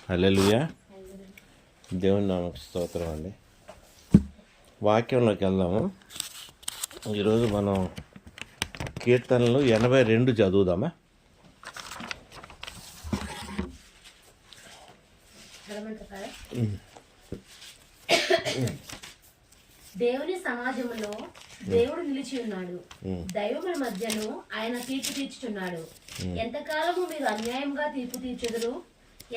హల్లెలూయా. దేవుని నామకు స్తోత్రం అండి. వాక్యంలోకి వెళ్దాము. ఈరోజు మనం కీర్తనలు 82 చదువుదామా? దేవుని సమాజములో దేవుడు నిలిచి ఉన్నాడు, దైవముల మధ్యను ఆయన తీర్పు తీర్చుచున్నాడు. ఎంతకాలము మీరు అన్యాయంగా తీర్పు తీర్చుదురు?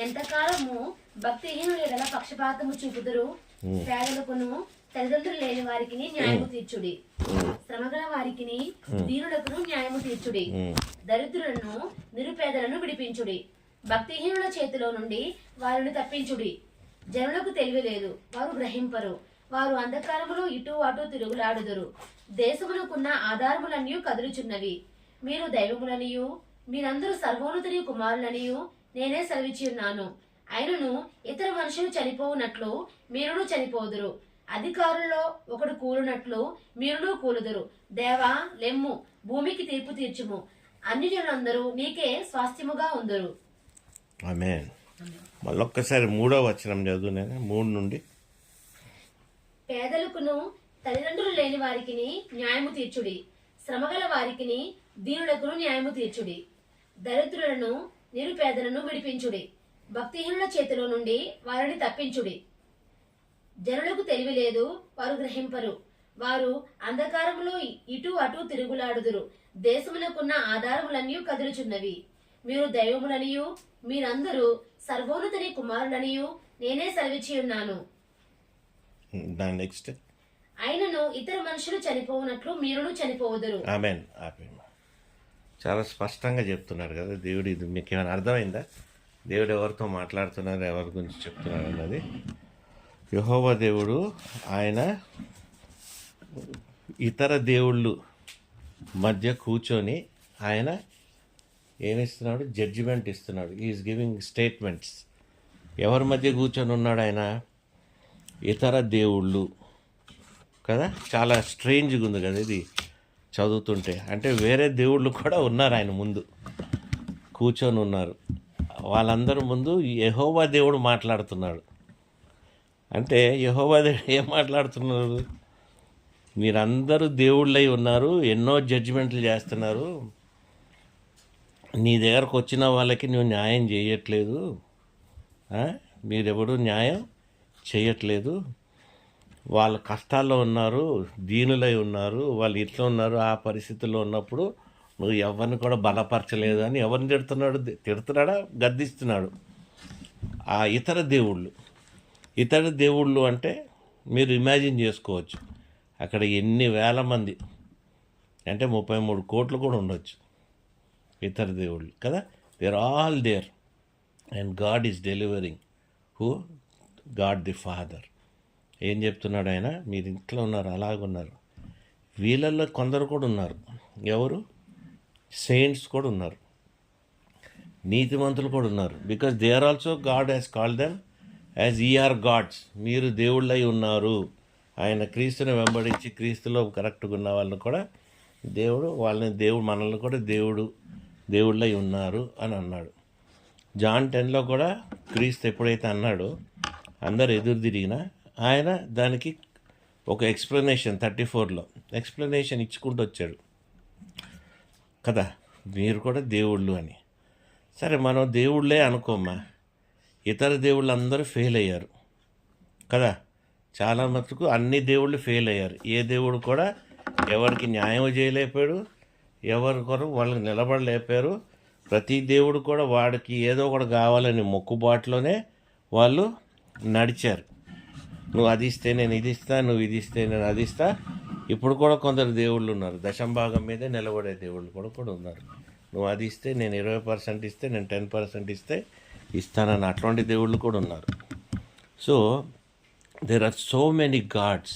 ఎంతకాలము భక్తిహీనుల ఎడల పక్షపాతము చూపుదురు? పేదలకును తల్లిదండ్రులు లేని వారికి న్యాయము తీర్చుడి, శ్రమగల వారికి దీనులకు న్యాయము తీర్చుడి, దరిద్రులను నిరుపేదలను విడిపించుడి, భక్తిహీనుల చేతిలో నుండి వారిని తప్పించుడి. జనులకు తెలివి లేదు, వారు గ్రహింపరు, వారు అంధకారములో ఇటు అటు తిరుగులాడుదురు. దేశమునకున్న ఆధారములన్నీ కదులుచున్నవి. మీరు దైవములనియు మీరందరూ సర్వోన్నతుని కుమారులనియు నేనే సెలవిచ్చి ఉన్నాను. అయినను ఇతర మనుషులు చనిపోవునట్లు మీరును చనిపోదురు, అధికారుల్లో ఒకడు కూలునట్లు మీరును కూలుదురు. దేవా లెమ్ము, భూమికి తీర్పు తీర్చుము, అన్ని జనులందరూ నీకే స్వాస్థ్యముగా ఉందరు. ఆమేన్. మళ్ళొక్కసారి 3వ వచనం చదువు. నేను 3 నుండి. పేదలకును తల్లిదండ్రులు లేని వారికి న్యాయము తీర్చుడి, శ్రమగల వారికి దీనులకును న్యాయము తీర్చుడి, దరిద్రులను నిరుపేదలను విడిపించుడి, భక్తిహీనుల చేతిలో నుండి వారిని తప్పించుడి. జనులకు తెలివి లేదు, వారు గ్రహింపరు, వారు అంధకారములో ఇటు అటు తిరుగులాడుదురు. దేశమునకున్న ఆధారములన్నీ కదులుచున్నవి. మీరు దైవములనియు మీరందరూ సర్వోన్నతుని కుమారులనియు నేనే సెలవిచ్చి ఉన్నాను. నెక్స్ట్. అయినను ఇతర మనుషులు చనిపోవునట్లు మీరును చనిపోవుదురు. ఆమేన్. చాలా స్పష్టంగా చెప్తున్నాడు కదా దేవుడు. ఇది మీకు ఏమైనా అర్థమైందా? దేవుడు ఎవరితో మాట్లాడుతున్నారు, ఎవరి గురించి చెప్తున్నారు అన్నది. యెహోవా దేవుడు ఆయన ఇతర దేవుళ్ళు మధ్య కూర్చొని ఆయన ఏమిస్తున్నాడు? జడ్జిమెంట్ ఇస్తున్నాడు. Is giving statements. ఎవరి మధ్య కూర్చొని ఉన్నాడు ఆయన? ఇతర దేవుళ్ళు కదా. చాలా స్ట్రేంజ్గా ఉంది కదా ఇది చదువుతుంటే. అంటే వేరే దేవుళ్ళు కూడా ఉన్నారు ఆయన ముందు కూర్చొని ఉన్నారు. వాళ్ళందరి ముందు యెహోవా దేవుడు మాట్లాడుతున్నాడు. అంటే యెహోవా దేవుడు ఏం మాట్లాడుతున్నారు? మీరందరూ దేవుళ్ళై ఉన్నారు, ఎన్నో జడ్జిమెంట్లు చేస్తున్నారు, నీ దగ్గరకు వచ్చిన వాళ్ళకి నువ్వు న్యాయం చేయట్లేదు, మీరెవడూ న్యాయం చేయట్లేదు, వాళ్ళ కష్టాల్లో ఉన్నారు, దీనులై ఉన్నారు, వాళ్ళు ఇట్లా ఉన్నారు. ఆ పరిస్థితుల్లో ఉన్నప్పుడు నువ్వు ఎవరిని కూడా బలపరచలేదు అని ఎవరిని తిడుతున్నాడా? గద్దిస్తున్నాడు. ఆ ఇతర దేవుళ్ళు అంటే మీరు ఇమాజిన్ చేసుకోవచ్చు, అక్కడ ఎన్ని వేల మంది అంటే 33 కోట్లు కూడా ఉండొచ్చు ఇతర దేవుళ్ళు కదా. They are all there and God is delivering. Who? God the Father. ఏం చెప్తున్నాడు ఆయన? మీరు ఇంట్లో ఉన్నారు, అలాగున్నారు. వీళ్ళల్లో కొందరు కూడా ఉన్నారు. ఎవరు? సెయింట్స్ కూడా ఉన్నారు, నీతిమంతులు కూడా ఉన్నారు. Because they are also God has called them as ye are gods. మీరు దేవుళ్ళై ఉన్నారు. ఆయన క్రీస్తుని వెంబడించి క్రీస్తులో కరెక్ట్గా ఉన్న వాళ్ళని కూడా దేవుడు మనల్ని కూడా దేవుళ్ళై ఉన్నారు అని అన్నాడు. జాన్ 10లో కూడా క్రీస్తు ఎప్పుడైతే అన్నాడో అందరు ఎదురు తిరిగినా ఆయన దానికి ఒక ఎక్స్ప్లెనేషన్ 34లో ఎక్స్ప్లెనేషన్ ఇచ్చుకుంటూ వచ్చాడు కదా, మీరు కూడా దేవుళ్ళు అని. సరే, మనం దేవుళ్ళే అనుకోమ్మా, ఇతర దేవుళ్ళు అందరూ ఫెయిల్ అయ్యారు కదా. చాలా మటుకు అన్ని దేవుళ్ళు ఫెయిల్ అయ్యారు. ఏ దేవుడు కూడా ఎవరికి న్యాయం చేయలేపాడు, ఎవరి కొరకు వాళ్ళకి నిలబడలేపారు. ప్రతి దేవుడు కూడా వాడికి ఏదో ఒకటి కావాలని మొక్కుబాటులోనే వాళ్ళు నడిచారు. నువ్వు అది ఇస్తే నేను ఇది ఇస్తా, నువ్వు ఇది ఇస్తే నేను అది ఇస్తా. ఇప్పుడు కూడా కొందరు దేవుళ్ళు ఉన్నారు, దశంభాగం మీదే నిలబడే దేవుళ్ళు కూడా ఉన్నారు. నువ్వు అది ఇస్తే నేను 20% ఇస్తే, నేను 10% ఇస్తానని అట్లాంటి దేవుళ్ళు కూడా ఉన్నారు. So there are so many gods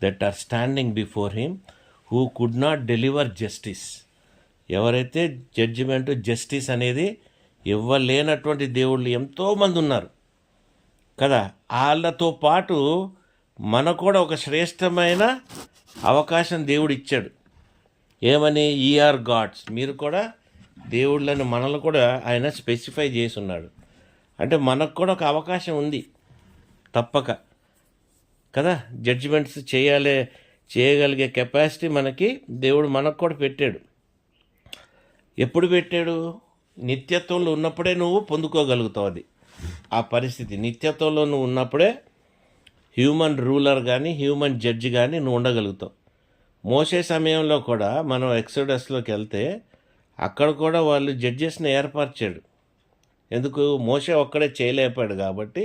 that are standing before him who could not deliver justice. ఎవరైతే జస్టిస్ అనేది ఇవ్వలేనటువంటి దేవుళ్ళు ఎంతోమంది ఉన్నారు కదా. వాళ్ళతో పాటు మనకు కూడా ఒక శ్రేష్టమైన అవకాశం దేవుడు ఇచ్చాడు. ఏమని? Ye are gods. మీరు కూడా దేవుళ్ళని మనల్ని కూడా ఆయన స్పెసిఫై చేసి ఉన్నాడు. అంటే మనకు కూడా ఒక అవకాశం ఉంది తప్పక కదా. జడ్జిమెంట్స్ చేయగలిగే కెపాసిటీ మనకి దేవుడు మనకు కూడా పెట్టాడు. ఎప్పుడు పెట్టాడు? నిత్యత్వంలో ఉన్నప్పుడే నువ్వు పొందుకోగలుగుతావు. అది ఆ పరిస్థితి నిత్యత్వంలో నువ్వు ఉన్నప్పుడే హ్యూమన్ రూలర్ కానీ హ్యూమన్ జడ్జి కానీ నువ్వు ఉండగలుగుతావు. మోసే సమయంలో కూడా మనం ఎక్సోడస్లోకి వెళ్తే అక్కడ కూడా వాళ్ళు జడ్జెస్ని ఏర్పరిచాడు. ఎందుకు? మోసే ఒక్కడే చేయలేపాడు కాబట్టి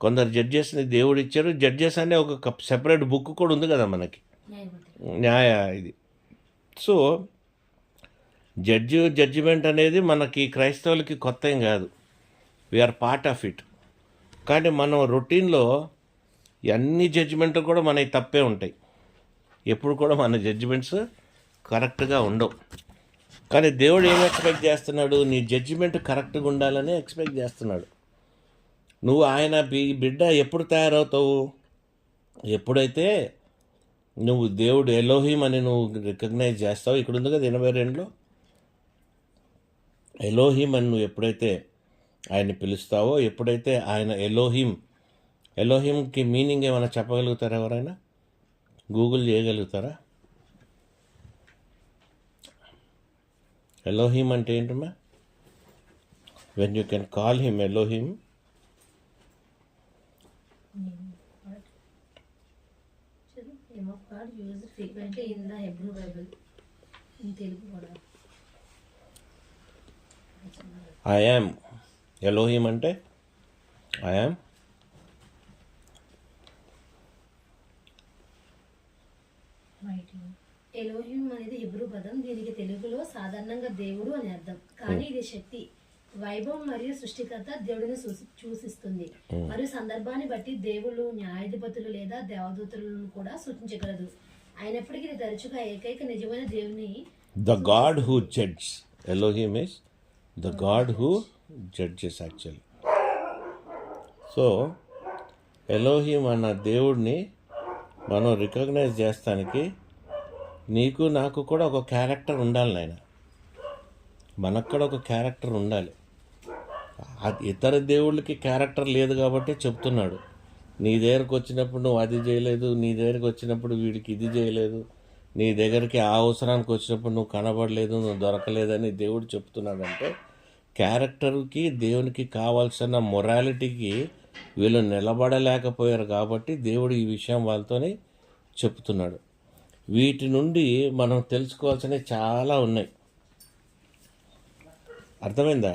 కొందరు జడ్జెస్ని దేవుడు ఇచ్చాడు. జడ్జెస్ అనే ఒక సెపరేట్ బుక్ కూడా ఉంది కదా మనకి, న్యాయ ఇది. సో జడ్జిమెంట్ అనేది మనకి క్రైస్తవులకి కొత్త ఏం కాదు. We are part of it. కానీ మనం రొటీన్లో అన్ని జడ్జిమెంట్లు కూడా మనకి తప్పే ఉంటాయి. ఎప్పుడు కూడా మన జడ్జిమెంట్స్ కరెక్ట్గా ఉండవు. కానీ దేవుడు ఏం ఎక్స్పెక్ట్ చేస్తున్నాడు? నీ జడ్జిమెంట్ కరెక్ట్గా ఉండాలని ఎక్స్పెక్ట్ చేస్తున్నాడు. నువ్వు ఆయన బిడ్డ ఎప్పుడు తయారవుతావు? ఎప్పుడైతే నువ్వు దేవుడు ఎలోహిం అని నువ్వు రికగ్నైజ్ చేస్తావు. ఇక్కడ ఉంది కదా 82లో, ఎలోహిం అని నువ్వు ఎప్పుడైతే ఆయన్ని పిలుస్తావో, ఎప్పుడైతే ఆయన ఎలోహింకి మీనింగ్ ఏమైనా చెప్పగలుగుతారా? ఎవరైనా గూగుల్ చేయగలుగుతారా? ఎలోహిం అంటే ఏంటమ్మా? When you can call him Elohim, I am. Elohim అంటే ఐ యామ్. ఎలోహిం అనేది హెబ్రూ పదం. దీనికి తెలుగులో సాధారణంగా దేవుడు అని అర్థం. కానీ ఇది శక్తి, వైభవం మరియు సృష్టికర్త దేవుడిని సూచిస్తుంది. మరియు సందర్భాన్ని బట్టి దేవుళ్ళు, న్యాయాధిపతులు లేదా దేవదూతలను కూడా సూచించగలదు. అయినప్పటికీ ఇది తరచుగా ఏకైక నిజమైన దేవుని, the God who judge. Elohim is the God who judges actually. So Elohim అన్న దేవుడిని మనం రికగ్నైజ్ చేస్తానికి నీకు నాకు కూడా ఒక క్యారెక్టర్ ఉండాలి నాయన. మనకు కూడా ఒక క్యారెక్టర్ ఉండాలి. ఇతర దేవుళ్ళకి క్యారెక్టర్ లేదు కాబట్టి చెప్తున్నాడు, నీ దగ్గరకు వచ్చినప్పుడు నువ్వు అది చేయలేదు, నీ దగ్గరికి వచ్చినప్పుడు వీడికి ఇది చేయలేదు, నీ దగ్గరికి ఆ అవసరానికి వచ్చినప్పుడు నువ్వు కనబడలేదు, నువ్వు దొరకలేదని దేవుడు చెప్తున్నాడంటే క్యారెక్టర్కి దేవునికి కావాల్సిన మొరాలిటీకి వీళ్ళు నిలబడలేకపోయారు కాబట్టి దేవుడు ఈ విషయం వాళ్ళతోనే చెప్తున్నాడు. వీటి నుండి మనం తెలుసుకోవాల్సినవి చాలా ఉన్నాయి. అర్థమైందా?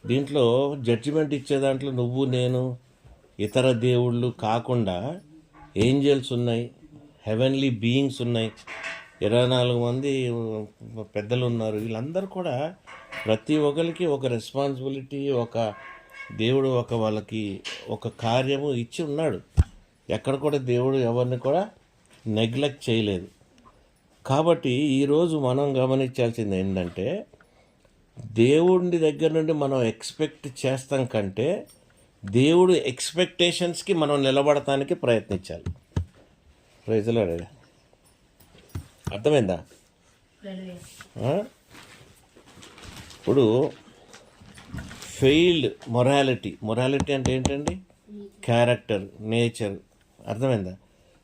దీంట్లో జడ్జిమెంట్ ఇచ్చే దాంట్లో నువ్వు నేను ఇతర దేవుళ్ళు కాకుండా ఏంజల్స్ ఉన్నాయి, హెవెన్లీ బీయింగ్స్ ఉన్నాయి, 24 మంది పెద్దలు ఉన్నారు. వీళ్ళందరూ కూడా ప్రతి ఒక్కరికి ఒక రెస్పాన్సిబిలిటీ, ఒక దేవుడు వాళ్ళకి ఒక కార్యము ఇచ్చి ఉన్నాడు. ఎక్కడ కూడా దేవుడు ఎవరిని కూడా నెగ్లెక్ట్ చేయలేదు. కాబట్టి ఈరోజు మనం గమనించాల్సింది ఏంటంటే దేవుడి దగ్గర నుండి మనం ఎక్స్పెక్ట్ చేస్తాం కంటే దేవుడు ఎక్స్పెక్టేషన్స్కి మనం నిలబడటానికి ప్రయత్నించాలి. ప్రైజ్లో అర్థమైందా? ఇప్పుడు ఫెయిల్డ్ మొరాలిటీ అంటే ఏంటండి? Character, nature. అర్థమైందా?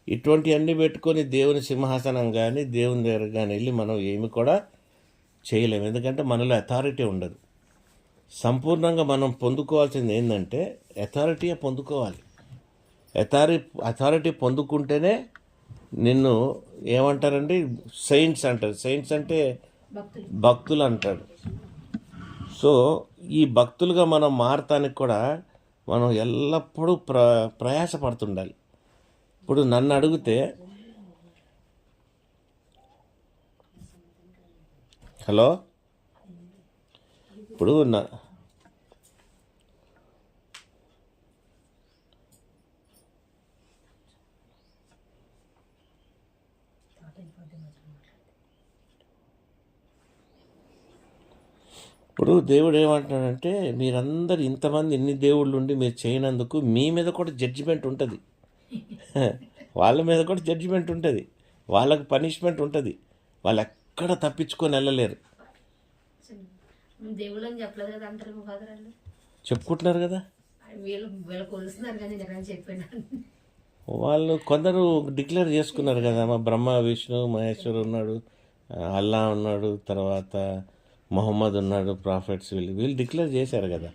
ఇటువంటివన్నీ పెట్టుకొని దేవుని సింహాసనం కానీ దేవుని దగ్గర కానీ వెళ్ళి మనం ఏమి కూడా చేయలేము. ఎందుకంటే మనలో అథారిటీ ఉండదు. సంపూర్ణంగా మనం పొందుకోవాల్సింది ఏంటంటే అథారిటీయే పొందుకోవాలి. అథారిటీ పొందుకుంటేనే నిన్ను ఏమంటారండి? సెయింట్స్ అంటారు. సెయింట్స్ అంటే భక్తులు అంటాడు. సో ఈ భక్తులుగా మనం మారటానికి కూడా మనం ఎల్లప్పుడూ ప్రయాసపడుతుండాలి. ఇప్పుడు నన్ను అడిగితే, హలో, ఇప్పుడు దేవుడు ఏమంటున్నాడంటే మీరందరూ ఇంతమంది ఇన్ని దేవుళ్ళు ఉండి మీరు చేయనందుకు మీ మీద కూడా జడ్జిమెంట్ ఉంటుంది, వాళ్ళ మీద కూడా జడ్జిమెంట్ ఉంటుంది, వాళ్ళకి పనిష్మెంట్ ఉంటుంది. వాళ్ళు ఎక్కడ తప్పించుకొని వెళ్ళలేరు. దేవుళ్ళని చెప్పలేదు కదా అంటారు, చెప్పుకుంటున్నారు కదా. వీళ్ళు కొలుస్తున్నారు కానీ నేను చెప్పాను. వాళ్ళు కొందరు డిక్లేర్ చేసుకున్నారు కదా, మా బ్రహ్మ విష్ణు మహేశ్వరు ఉన్నాడు, అల్లా ఉన్నాడు, తర్వాత మొహమ్మద్ ఉన్నాడు, ప్రాఫిట్స్ వీళ్ళు డిక్లేర్ చేశారు కదా,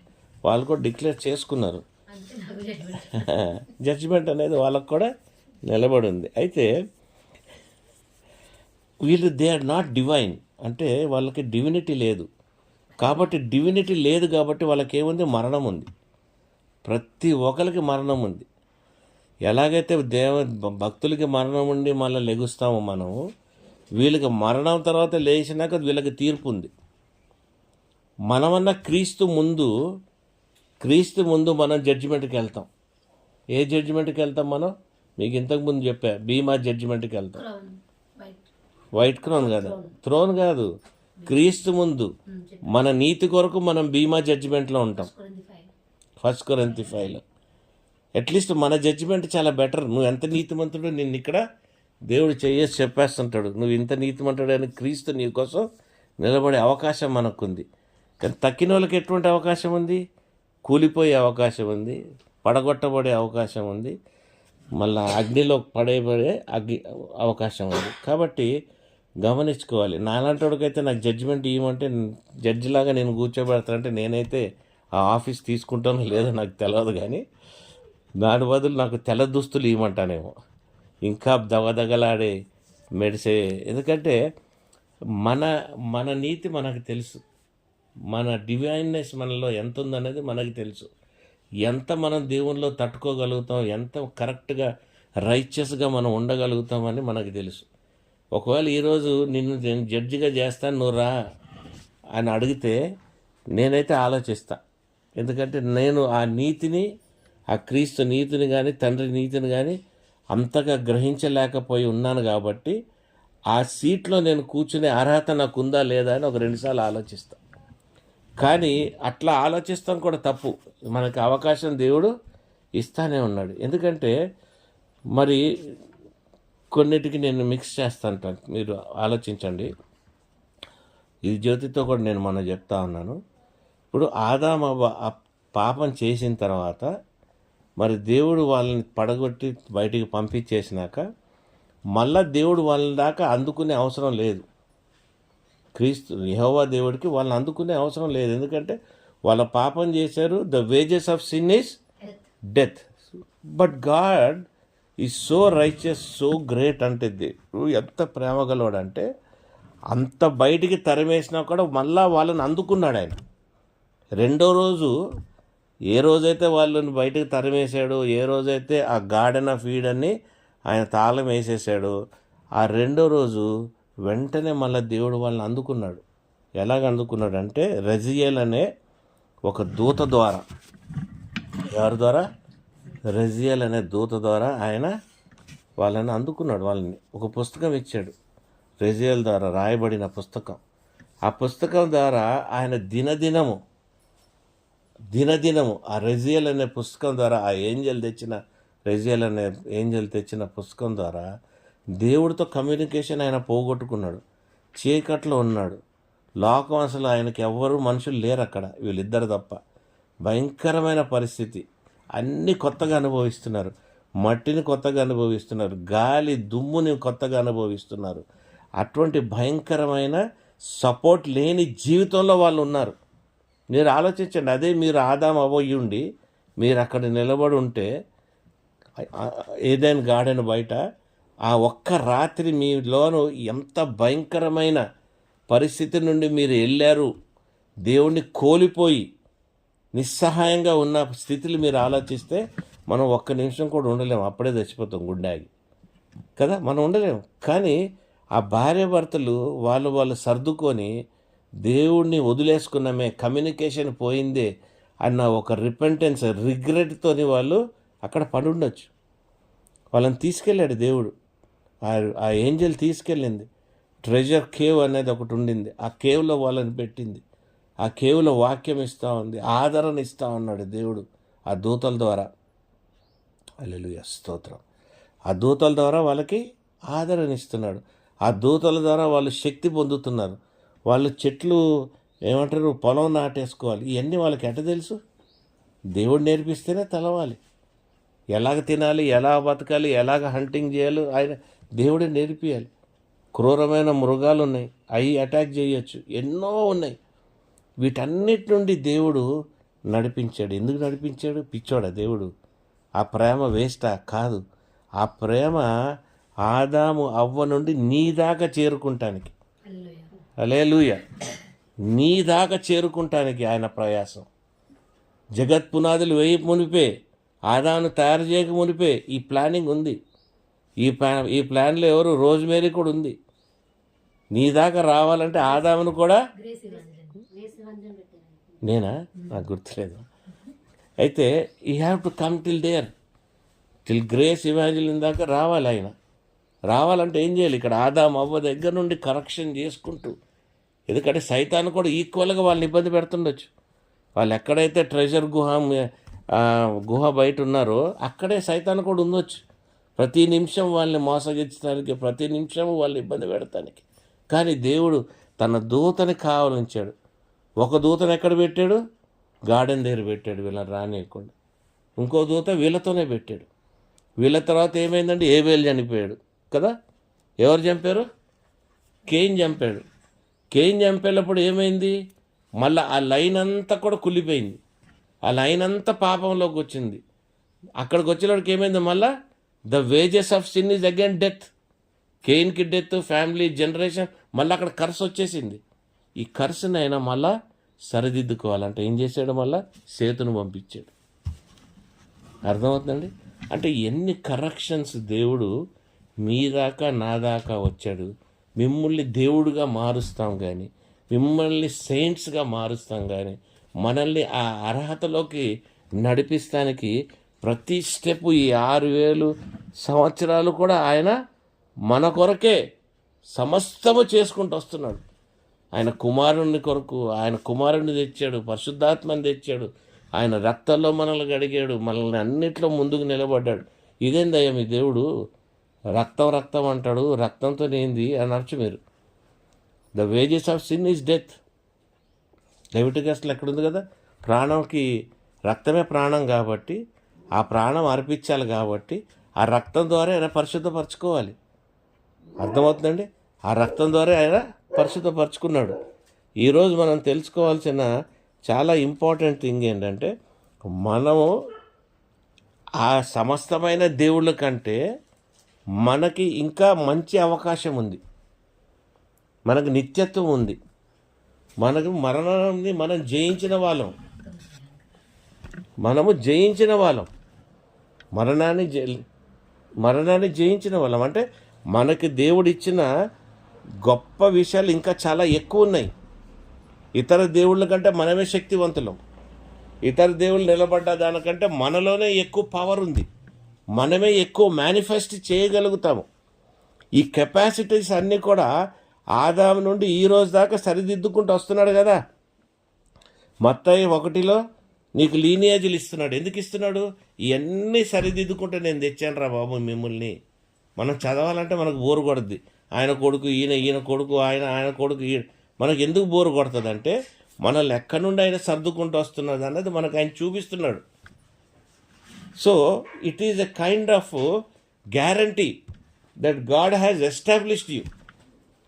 వాళ్ళు కూడా డిక్లేర్ చేసుకున్నారు. అంతే నాకు జడ్జిమెంట్. జడ్జిమెంట్ అనేది వాళ్ళకు కూడా నిలబడి ఉంది. అయితే వీళ్ళు దే ఆర్ నాట్ డివైన్, అంటే వాళ్ళకి డివినిటీ లేదు. కాబట్టి డివినిటీ లేదు కాబట్టి వాళ్ళకి ఏముంది, మరణం ఉంది. ప్రతి ఒక్కరికి మరణం ఉంది. ఎలాగైతే భక్తులకి మరణం ఉండి మళ్ళీ లెగుస్తామో మనము, వీళ్ళకి మరణం తర్వాత లేచినాక వీళ్ళకి తీర్పు ఉంది. మనమన్నా క్రీస్తు ముందు మనం జడ్జిమెంట్కి వెళ్తాం. ఏ జడ్జిమెంట్కి వెళ్తాం మనం? మీకు ఇంతకుముందు చెప్పా, బీమా జడ్జిమెంట్కి వెళ్తాం. Crown, white. వైట్ క్రౌన్ కాదు, థ్రోన్ కాదు, క్రీస్తు ముందు మన నీతి కొరకు మనం బీమా జడ్జిమెంట్లో ఉంటాం. కొరింథీ 5. 1 కొరింథీ 5లో అట్లీస్ట్ మన జడ్జిమెంట్ చాలా బెటర్. నువ్వు ఎంత నీతిమంతుడో నిన్ను ఇక్కడ దేవుడు చేసి చెప్పేస్తుంటాడు. నువ్వు ఇంత నీతిమంతుడు అని క్రీస్తు నీ కోసం నిలబడే అవకాశం మనకుంది. కానీ తక్కిన వాళ్ళకి ఎటువంటి అవకాశం ఉంది? కూలిపోయే అవకాశం ఉంది, పడగొట్టబడే అవకాశం ఉంది, మళ్ళీ అగ్నిలో పడేబడే అవకాశం ఉంది. కాబట్టి గమనించుకోవాలి. నాలాంటివాడికైతే నాకు జడ్జిమెంట్ ఇవ్వమంటే జడ్జిలాగా నేను కూర్చోబెడతానంటే నేనైతే ఆ ఆఫీస్ తీసుకుంటానో లేదో నాకు తెలియదు, కానీ దాని బదులు నాకు తెల్ల దుస్తులు ఇవ్వమంటానేమో, ఇంకా దగదగలాడే మెడిసే. ఎందుకంటే మన నీతి మనకు తెలుసు, మన డివైన్నెస్ మనలో ఎంత ఉందనేది మనకు తెలుసు. ఎంత మనం దేవునిలో తట్టుకోగలుగుతాం, ఎంత కరెక్ట్గా రైచియస్గా మనం ఉండగలుగుతామని మనకు తెలుసు. ఒకవేళ ఈరోజు నేను జడ్జిగా చేస్తాను, నువ్వు రా అని అడిగితే నేనైతే ఆలోచిస్తా. ఎందుకంటే నేను ఆ నీతిని, ఆ క్రీస్తు నీతిని కానీ తండ్రి నీతిని కానీ అంతగా గ్రహించలేకపోయి ఉన్నాను. కాబట్టి ఆ సీట్లో నేను కూర్చునే అర్హత నాకు ఉందా లేదా అని ఒక 2 సార్లు ఆలోచిస్తా. కానీ అట్లా ఆలోచిస్తాం కూడా తప్పు. మనకి అవకాశం దేవుడు ఇస్తానే ఉన్నాడు. ఎందుకంటే మరి కొన్నిటికి నేను మిక్స్ చేస్తాను, మీరు ఆలోచించండి. ఇది జ్యోతితో కూడా నేను మొన్న చెప్తా ఉన్నాను. ఇప్పుడు ఆదాము పాపం చేసిన తర్వాత మరి దేవుడు వాళ్ళని పడగొట్టి బయటికి పంపించేసినాక మళ్ళా దేవుడు వాళ్ళని దాకా అందుకునే అవసరం లేదు. క్రీస్తు యెహోవా దేవుడికి వాళ్ళని అందుకునే అవసరం లేదు. ఎందుకంటే వాళ్ళ పాపం చేశారు. The wages of sin is death. But God is so righteous, so great. అంటే దేవుడు ఎంత ప్రేమ గలవాడంటే అంత బయటికి తరిమేసినా కూడా మళ్ళా వాళ్ళని అందుకున్నాడు ఆయన. రెండో రోజు ఏ రోజైతే వాళ్ళని బయటకు తరిమేశాడో, ఏ రోజైతే ఆ గార్డెన్ ఆఫ్ ఈడెన్ని ఆయన తాళం వేసేసాడో, ఆ రెండో రోజు వెంటనే మళ్ళీ దేవుడు వాళ్ళని అందుకున్నాడు. ఎలాగ అందుకున్నాడు అంటే రెజియేల్ అనే ఒక దూత ద్వారా. ఎవరి ద్వారా? రెజియేల్ అనే దూత ద్వారా ఆయన వాళ్ళని అందుకున్నాడు. వాళ్ళని ఒక పుస్తకం ఇచ్చాడు, రెజియేల్ ద్వారా రాయబడిన పుస్తకం. ఆ పుస్తకం ద్వారా ఆయన దినదినము ఆ రెజియేల్ అనే పుస్తకం ద్వారా, ఆ రెజియేల్ అనే ఏంజల్ తెచ్చిన పుస్తకం ద్వారా దేవుడితో కమ్యూనికేషన్ ఆయన పోగొట్టుకున్నాడు. చీకట్లో ఉన్నాడు. లోకం అసలు ఆయనకి ఎవ్వరూ మనుషులు లేరు అక్కడ, వీళ్ళిద్దరు తప్ప. భయంకరమైన పరిస్థితి. అన్నీ కొత్తగా అనుభవిస్తున్నారు. మట్టిని కొత్తగా అనుభవిస్తున్నారు, గాలి దుమ్ముని కొత్తగా అనుభవిస్తున్నారు. అటువంటి భయంకరమైన సపోర్ట్ లేని జీవితంలో వాళ్ళు ఉన్నారు. మీరు ఆలోచించండి. అదే మీరు ఆదాము అవ్వయి ఉండి మీరు అక్కడ నిలబడి ఉంటే ఏదైనా గార్డెన్ బయట ఆ ఒక్క రాత్రి మీలోను ఎంత భయంకరమైన పరిస్థితి నుండి మీరు వెళ్ళారు. దేవుణ్ణి కోల్పోయి నిస్సహాయంగా ఉన్న స్థితిని మీరు ఆలోచిస్తే మనం ఒక్క నిమిషం కూడా ఉండలేము. అప్పుడే చచ్చిపోతాం గుండెకి కదా, మనం ఉండలేము. కానీ ఆ భార్యాభర్తలు వాళ్ళు సర్దుకొని దేవుణ్ణి వదిలేసుకున్నామే, కమ్యూనికేషన్ పోయిందే అన్న ఒక రిపెంటెన్స్, రిగ్రెట్తోని వాళ్ళు అక్కడ పడి ఉండొచ్చు. వాళ్ళని తీసుకెళ్ళాడు దేవుడు. ఆ ఏంజల్ తీసుకెళ్ళింది. ట్రెజర్ కేవ్ అనేది ఒకటి ఉండింది. ఆ కేవ్లో వాళ్ళని పెట్టింది. ఆ కేవ్లో వాక్యం ఇస్తూ ఉంది, ఆదరణ ఇస్తూ ఉన్నాడు దేవుడు ఆ దూతల ద్వారా. హల్లెలూయా, స్తోత్రం. ఆ దూతల ద్వారా వాళ్ళకి ఆదరణ ఇస్తున్నాడు. ఆ దూతల ద్వారా వాళ్ళు శక్తి పొందుతున్నారు. వాళ్ళు చెట్లు ఏమంటారు, పొలం నాటేసుకోవాలి. ఇవన్నీ వాళ్ళకి ఎట్ట తెలుసు? దేవుడు నేర్పిస్తేనే తెలవాలి. ఎలాగ తినాలి, ఎలా బతకాలి, ఎలాగ హంటింగ్ చేయాలి ఆయన దేవుడే నేర్పియాలి. క్రూరమైన మృగాలు ఉన్నాయి, అవి అటాక్ చేయొచ్చు, ఎన్నో ఉన్నాయి. వీటన్నిటి నుండి దేవుడు నడిపించాడు. ఎందుకు నడిపించాడు? పిచ్చోడా దేవుడు? ఆ ప్రేమ వేస్టా? కాదు. ఆ ప్రేమ ఆదాము అవ్వ నుండి నీ దాకా చేరుకుంటానికి, హల్లెలూయా, నీ దాకా చేరుకుంటానికి ఆయన ప్రయాసం. జగత్ పునాదులు వేయి మునిపే, ఆదామును తయారు చేయక మునిపే ఈ ప్లానింగ్ ఉంది. ఈ ప్లాన్లో ఎవరు? రోజ్మేరీ కూడా ఉంది. నీ దాకా రావాలంటే ఆదామును కూడా నేనా? నాకు గుర్తులేదు. అయితే you have to come till grace Evangeline దాకా రావాలి. ఆయన రావాలంటే ఏం చేయాలి? ఇక్కడ ఆదాము అవ్వ దగ్గర నుండి కరెక్షన్ చేసుకుంటూ, ఎందుకంటే సైతాను కూడా ఈక్వల్గా వాళ్ళని ఇబ్బంది పెడుతుండొచ్చు. వాళ్ళు ఎక్కడైతే ట్రెజర్ గుహ బయట ఉన్నారో అక్కడే సైతాను కూడా ఉండొచ్చు. ప్రతి నిమిషం వాళ్ళని మోసగించడానికి, ప్రతి నిమిషం వాళ్ళని ఇబ్బంది పెడతానికి. కానీ దేవుడు తన దూతని కావాలించాడు. ఒక దూతను ఎక్కడ పెట్టాడు? గార్డెన్ దగ్గర పెట్టాడు, వీళ్ళని రానియకుండా. ఇంకో దూత వీళ్ళతోనే పెట్టాడు. వీళ్ళ తర్వాత ఏమైందంటే ఏబేలు చనిపోయాడు కదా. ఎవరు చంపారు? కేయిన్ చంపాడు. కేయిన్ చంపేటప్పుడు ఏమైంది? మళ్ళీ ఆ లైన్ అంతా కూడా కుళ్ళిపోయింది. ఆ లైన్ అంతా పాపంలోకి వచ్చింది. అక్కడికి వచ్చేటప్పటికి ఏమైంది? మళ్ళా the wages of sin is again death. కేయిన్కి డెత్, ఫ్యామిలీ, జనరేషన్, మళ్ళీ అక్కడ కర్స్ వచ్చేసింది. ఈ కర్స్ని అయినా మళ్ళా సరిదిద్దుకోవాలంటే ఏం చేశాడు? మళ్ళా సేతును పంపించాడు. అర్థమవుతుందండి? అంటే ఎన్ని కరెక్షన్స్ దేవుడు మీ దాకా నా దాకా వచ్చాడు. మిమ్మల్ని దేవుడుగా మారుస్తాం కానీ, మిమ్మల్ని సెయింట్స్గా మారుస్తాం కానీ, మనల్ని ఆ అర్హతలోకి నడిపిస్తానికి ప్రతి స్టెప్ ఈ 6000 సంవత్సరాలు కూడా ఆయన మన కొరకే సమస్తము చేసుకుంటూ వస్తున్నాడు. ఆయన కుమారుని కొరకు ఆయన కుమారుని తెచ్చాడు, పరిశుద్ధాత్మని తెచ్చాడు, ఆయన రక్తంలో మనల్ని గడిగాడు, మనల్ని అన్నిట్లో ముందుకు నిలబడ్డాడు. ఇదేందయ్యా మీ దేవుడు రక్తం అంటాడు, రక్తంతో ఏంది అని అర్థం మీరు. The wages of sin is death. లెవిటికస్లో ఎక్కడుంది కదా, ప్రాణంకి రక్తమే ప్రాణం కాబట్టి ఆ ప్రాణం అర్పించాలి కాబట్టి ఆ రక్తం ద్వారా ఆయన పరిశుద్ధపరచుకోవాలి. అర్థమవుతుందండి? ఆ రక్తం ద్వారా ఆయన పరిశుద్ధపరచుకున్నాడు. ఈరోజు మనం తెలుసుకోవాల్సిన చాలా ఇంపార్టెంట్ థింగ్ ఏంటంటే, మనము ఆ సమస్తమైన దేవుళ్ళ కంటే మనకి ఇంకా మంచి అవకాశం ఉంది. మనకు నిత్యత్వం ఉంది. మనకు మరణాన్ని మనం జయించిన వాళ్ళం. మనము జయించిన వాళ్ళం. మరణాన్ని జయించిన వాళ్ళం అంటే మనకి దేవుడు ఇచ్చిన గొప్ప విషయాలు ఇంకా చాలా ఎక్కువ ఉన్నాయి. ఇతర దేవుళ్ళ కంటే మనమే శక్తివంతులం. ఇతర దేవుళ్ళు నిలబడ్డ దానికంటే మనలోనే ఎక్కువ పవర్ ఉంది. మనమే ఎక్కువ మేనిఫెస్ట్ చేయగలుగుతాము. ఈ కెపాసిటీస్ అన్నీ కూడా ఆదాము నుండి ఈ రోజు దాకా సరిదిద్దుకుంటూ వస్తున్నాడు కదా. మత్తయి 1లో నీకు లీనియేజీలు ఇస్తున్నాడు. ఎందుకు ఇస్తున్నాడు? ఇవన్నీ సరిదిద్దుకుంటే నేను తెచ్చాను రా బాబు మిమ్మల్ని. మనం చదవాలంటే మనకు బోరు కొడుద్ది. ఆయన కొడుకు ఈయన కొడుకు ఆయన కొడుకు ఈయన. మనకు ఎందుకు బోరు కొడుతుంది అంటే మనల్ని ఎక్కడి నుండి ఆయన సర్దుకుంటూ వస్తున్నది అన్నది మనకు ఆయన చూపిస్తున్నాడు. So it is a kind of guarantee that God has established you.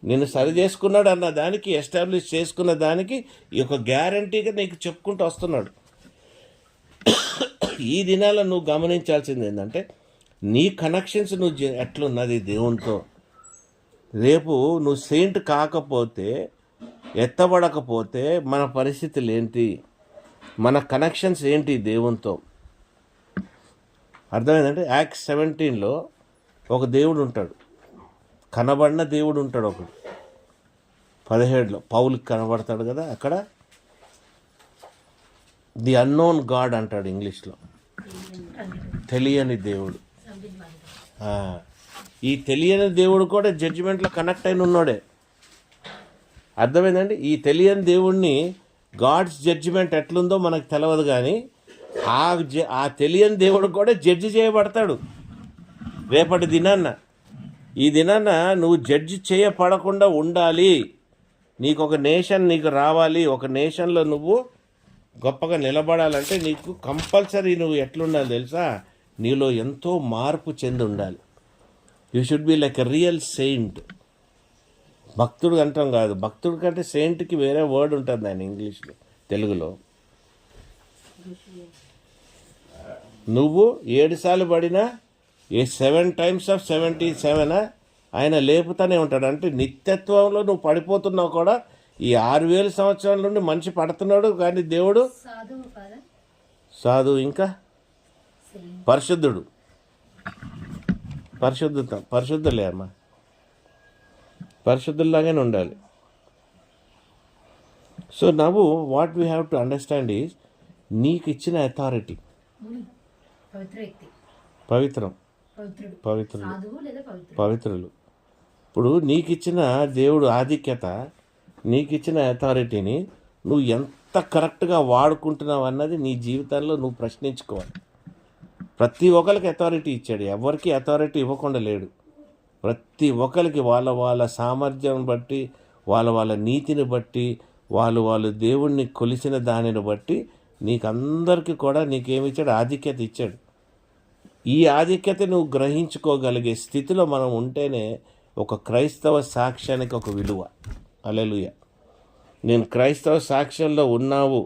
నేను సరి చేసుకున్నాడు అన్న దానికి, ఎస్టాబ్లిష్ చేసుకున్న దానికి ఈ యొక్క గ్యారంటీగా నీకు చెప్పుకుంటూ వస్తున్నాడు. ఈ దినాల్లో నువ్వు గమనించాల్సింది ఏంటంటే, నీ కనెక్షన్స్ నువ్వు ఎట్లున్నది దేవునితో. రేపు నువ్వు సెయింట్ కాకపోతే, ఎత్తబడకపోతే మన పరిస్థితులు ఏంటి? మన కనెక్షన్స్ ఏంటి దేవునితో? అర్థమైందంటే యాక్ట్స్ 17లో ఒక దేవుడు ఉంటాడు, కనబడిన దేవుడు ఉంటాడు ఒకడు. 17లో పౌలుకి కనబడతాడు కదా, అక్కడ ది అన్నోన్ గాడ్ అంటాడు ఇంగ్లీష్లో, తెలియని దేవుడు. ఈ తెలియని దేవుడు కూడా జడ్జిమెంట్లో కనెక్ట్ అయిన ఉన్నాడే. అర్థమైందండి? ఈ తెలియని దేవుడిని గాడ్స్ జడ్జిమెంట్ ఎట్లుందో మనకు తెలియదు, కానీ ఆ తెలియని దేవుడు కూడా జడ్జి చేయబడతాడు రేపటి దినాన్న. ఈ దినాన్న నువ్వు జడ్జి చేయబడకుండా ఉండాలి. నీకు ఒక నేషన్ నీకు రావాలి. ఒక నేషన్లో నువ్వు గొప్పగా నిలబడాలంటే నీకు కంపల్సరీ నువ్వు ఎట్లుండాలి తెలుసా, నీలో ఎంతో మార్పు చెంది ఉండాలి. You should be like a real Saint. భక్తుడు అంటాం కాదు, భక్తుడి కంటే సెయింట్కి వేరే వర్డ్ ఉంటుంది ఆయన ఇంగ్లీష్లో, తెలుగులో. నువ్వు 7 సార్లు పడినా 7 times of 77 ఆయన లేపుతానే ఉంటాడు. అంటే నిత్యత్వంలో నువ్వు పడిపోతున్నావు కూడా. ఈ 6000 సంవత్సరాల నుండి మనిషి పడుతున్నాడు, కానీ దేవుడు సాధువు కదా, సాధువు, ఇంకా పరిశుద్ధుడు. పరిశుద్ధులే అమ్మా, పరిశుద్ధుల్లాగానే ఉండాలి. సో నవ్వు what we have to understand is నీకు ఇచ్చిన అథారిటీ. పవిత్ర వ్యక్తి, పవిత్రులు, సాధువు లేదా పవిత్రులు. ఇప్పుడు నీకు ఇచ్చిన దేవుడు ఆధిక్యత, నీకు ఇచ్చిన అథారిటీని నువ్వు ఎంత కరెక్ట్గా వాడుకుంటున్నావు అన్నది నీ జీవితంలో నువ్వు ప్రశ్నించుకోవాలి. ప్రతి ఒక్కరికి అథారిటీ ఇచ్చాడు, ఎవరికి అథారిటీ ఇవ్వకుండా లేడు. ప్రతి ఒక్కరికి వాళ్ళ వాళ్ళ సామర్థ్యం బట్టి, వాళ్ళ నీతిని బట్టి, వాళ్ళు దేవుణ్ణి కొలిసిన దానిని బట్టి నీకు అందరికీ కూడా నీకేమిచ్చాడు, ఆధిక్యత ఇచ్చాడు. ఈ ఆధిక్యత నువ్వు గ్రహించుకోగలిగే స్థితిలో మనం ఉంటేనే ఒక క్రైస్తవ సాక్ష్యానికి ఒక విలువ. హల్లెలూయా. నేను క్రైస్తవ సాక్ష్యంలో ఉన్నావు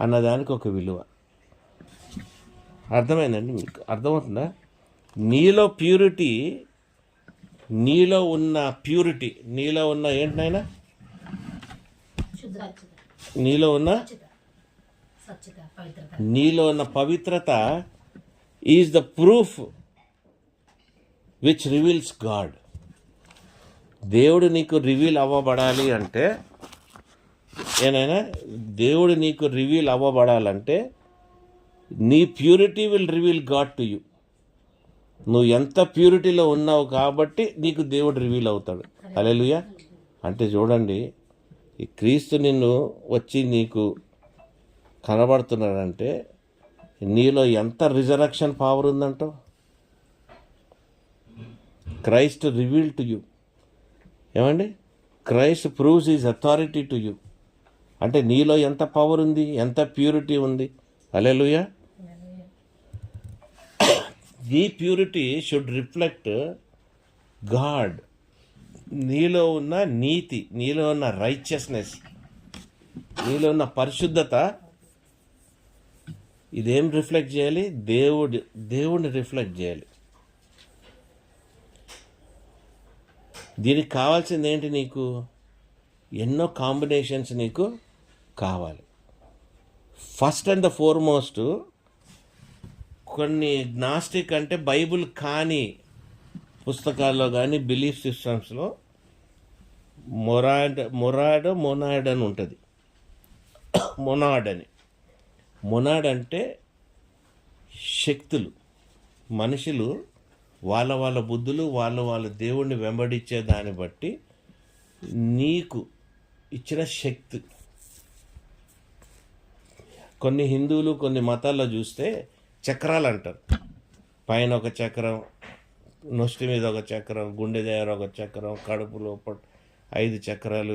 అన్నదానికి ఒక విలువ. అర్థమైందండి మీకు? అర్థమవుతుందా? నీలో ప్యూరిటీ, నీలో ఉన్న ఏంటనైనా, నీలో ఉన్న పవిత్రత is the proof which reveals God. దేవుడు నీకు రివీల్ అవ్వబడాలి అంటే, దేవుడు నీకు రివీల్ అవ్వబడాలంటే నీ purity will reveal God to you. నువ్వు ఎంత ప్యూరిటీలో ఉన్నావు కాబట్టి నీకు దేవుడు రివీల్ అవుతాడు. హల్లెలూయా. అంటే చూడండి, ఈ క్రీస్తు నిన్ను వచ్చి నీకు కనబడుతున్నాడంటే నీలో ఎంత రిజరక్షన్ పవర్ ఉందంటో. Christ reveal to you. ఏమండి? Christ proves is authority to you. అంటే నీలో ఎంత పవర్ ఉంది, ఎంత ప్యూరిటీ ఉంది. హల్లెలూయా. నీ ప్యూరిటీ షుడ్ రిఫ్లెక్ట్ గాడ్. నీలో ఉన్న నీతి, నీలో ఉన్న రైచియస్నెస్, నీలో ఉన్న పరిశుద్ధత, ఇదేం రిఫ్లెక్ట్ చేయాలి? దేవుడిని రిఫ్లెక్ట్ చేయాలి. దీనికి కావాల్సింది ఏంటి? నీకు ఎన్నో కాంబినేషన్స్ నీకు కావాలి. ఫస్ట్ అండ్ ద ఫోర్మోస్ట్, కొన్ని గ్నాస్టిక్ అంటే బైబుల్ కాని పుస్తకాల్లో కానీ బిలీఫ్ సిస్టమ్స్లో మొనాడ్ అని ఉంటుంది. మొనాడ్ అంటే శక్తులు. మనుషులు వాళ్ళ బుద్ధులు, వాళ్ళ దేవుణ్ణి వెంబడించే దాన్ని బట్టి నీకు ఇచ్చిన శక్తి. కొన్ని హిందువులు, కొన్ని మతాల్లో చూస్తే చక్రాలు అంటారు. పైన ఒక చక్రం, నొష్టి మీద ఒక చక్రం, గుండె దగ్గర ఒక చక్రం, కడుపు లోపల 5 చక్రాలు.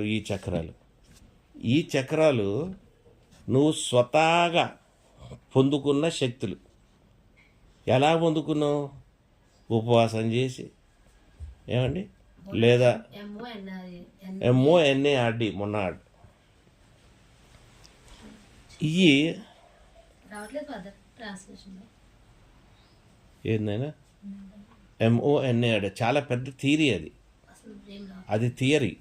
ఈ చక్రాలు నువ్వు స్వతహాగా పొందుకున్న శక్తులు. ఎలా పొందుకున్నావు? ఉపవాసం చేసి, ఏమండి, లేదా MONARD, మొనాడ్. ఇవి ఏందైనా MONAD చాలా పెద్ద థియరీ. అది థియరీ.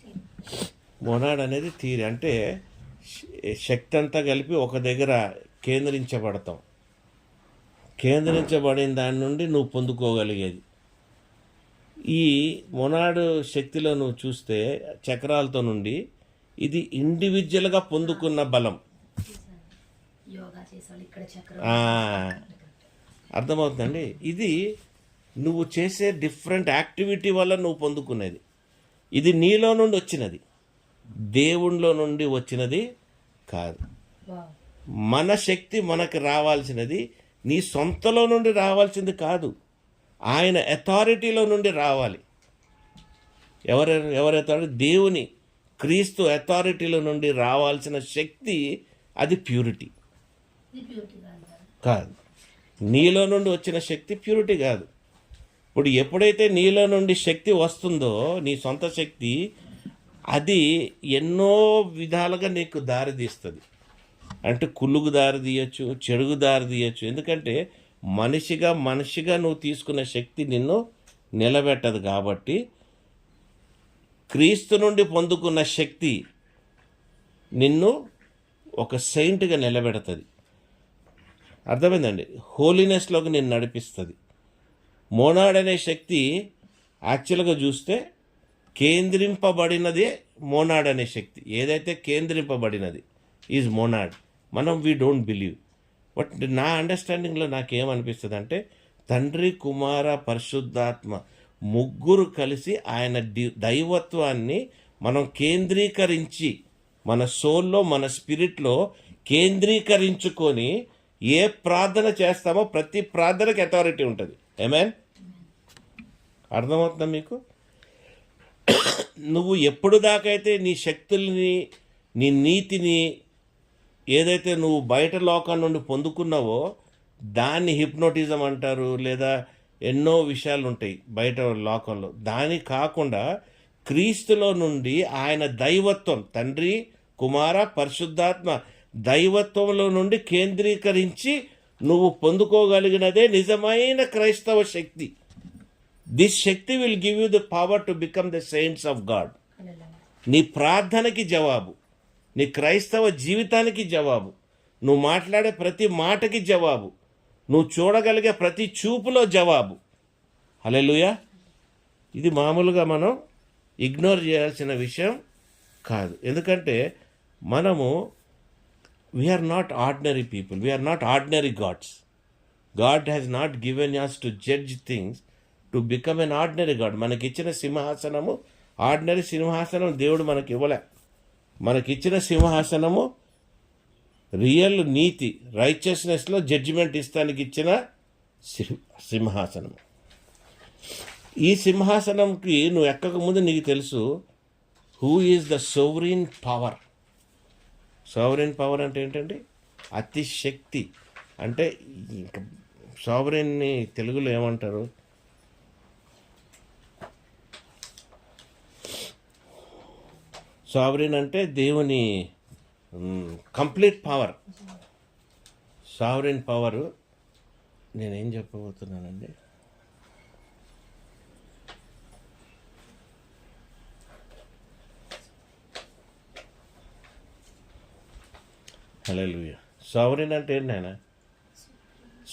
మొనాడ్ అనేది థియరీ. అంటే శక్తి అంతా కలిపి ఒక దగ్గర కేంద్రించబడతాం. కేంద్రించబడిన దాని నుండి నువ్వు పొందుకోగలిగేది. ఈ మొనాడు శక్తిలో నువ్వు చూస్తే చక్రాలతో నుండి ఇది ఇండివిజువల్గా పొందుకున్న బలం. అర్థమవుతుందండి? ఇది నువ్వు చేసే డిఫరెంట్ యాక్టివిటీ వల్ల నువ్వు పొందుకునేది. ఇది నీలో నుండి వచ్చినది, దేవునిలో నుండి వచ్చినది కాదు. మన శక్తి మనకు రావాల్సినది నీ సొంతలో నుండి రావాల్సింది కాదు, ఆయన అథారిటీలో నుండి రావాలి. ఎవరి అథారిటీ? దేవుని, క్రీస్తు అథారిటీలో నుండి రావాల్సిన శక్తి అది ప్యూరిటీ ఇది ప్యూరిటీ కాదు కదా. కాదు. నీలో నుండి వచ్చిన శక్తి ప్యూరిటీ కాదు. ఇప్పుడు ఎప్పుడైతే నీలో నుండి శక్తి వస్తుందో, నీ సొంత శక్తి, అది ఎన్నో విధాలుగా నీకు దారి తీస్తుంది. అంటే కుళ్ళుకు దారి తీయచ్చు, చెడుగు దారి తీయచ్చు. ఎందుకంటే మనిషిగా నువ్వు తీసుకున్న శక్తి నిన్ను నిలబెట్టదు. కాబట్టి క్రీస్తు నుండి పొందుకున్న శక్తి నిన్ను ఒక సెయింట్గా నిలబెడుతుంది. అర్థమైందండి? హోలీనెస్లోకి నేను నడిపిస్తుంది. మోనాడ్ అనే శక్తి యాక్చువల్గా చూస్తే కేంద్రింపబడినదే మోనాడ్ అనే శక్తి. ఏదైతే కేంద్రింపబడినది is monad. We don't believe. But నా అండర్స్టాండింగ్లో నాకేమనిపిస్తుంది అంటే, తండ్రి, కుమార, పరిశుద్ధాత్మ ముగ్గురు కలిసి ఆయన దైవత్వాన్ని మనం కేంద్రీకరించి, మన సోల్లో, మన స్పిరిట్లో కేంద్రీకరించుకొని ఏ ప్రార్థన చేస్తామో ప్రతి ప్రార్థనకి అథారిటీ ఉంటుంది. ఆమేన్? అర్థమవుతుందా మీకు? నువ్వు ఎప్పుడు దాకైతే నీ శక్తుల్ని, నీ నీతిని ఏదైతే నువ్వు బయట లోకం నుండి పొందుకున్నావో దాన్ని హిప్నోటిజం అంటారు, లేదా ఎన్నో విషయాలు ఉంటాయి బయట లోకంలో. దాని కాకుండా క్రీస్తులో నుండి ఆయన దైవత్వం, తండ్రి, కుమార, పరిశుద్ధాత్మ దైవత్వంలో నుండి కేంద్రీకరించి నువ్వు పొందుకోగలిగినదే నిజమైన క్రైస్తవ శక్తి. దిస్ శక్తి will give you the power to become the saints of God. నీ ప్రార్థనకి జవాబు, నీ క్రైస్తవ జీవితానికి జవాబు, నువ్వు మాట్లాడే ప్రతి మాటకి జవాబు, నువ్వు చూడగలిగే ప్రతి చూపులో జవాబు. హల్లెలూయా. ఇది మామూలుగా మనం ఇగ్నోర్ చేయాల్సిన విషయం కాదు. ఎందుకంటే మనము we are not ordinary people, we are not ordinary gods. God has not given us to judge things to become an ordinary God. మనకిచ్చిన సింహాసనము ఆర్డినరీ సింహాసనం దేవుడు మనకి ఇవ్వలే. మనకిచ్చిన సింహాసనము రియల్ నీతి, రైచియస్నెస్లో జడ్జిమెంట్ ఇస్తానికి ఇచ్చిన సింహాసనం. ఈ సింహాసనంకి నువ్వు ఎక్కక ముందు నీకు తెలుసు who is the sovereign power. Sovereign power అంటే ఏంటంటే అతి శక్తి. అంటే ఇంకా సోవరీన్ని తెలుగులో ఏమంటారు? సావరీన్ అంటే దేవుని కంప్లీట్ పవర్. Sovereign power. నేనేం చెప్పబోతున్నానండి? హల్లెలూయా. సావరీన్ అంటే ఏంటైనా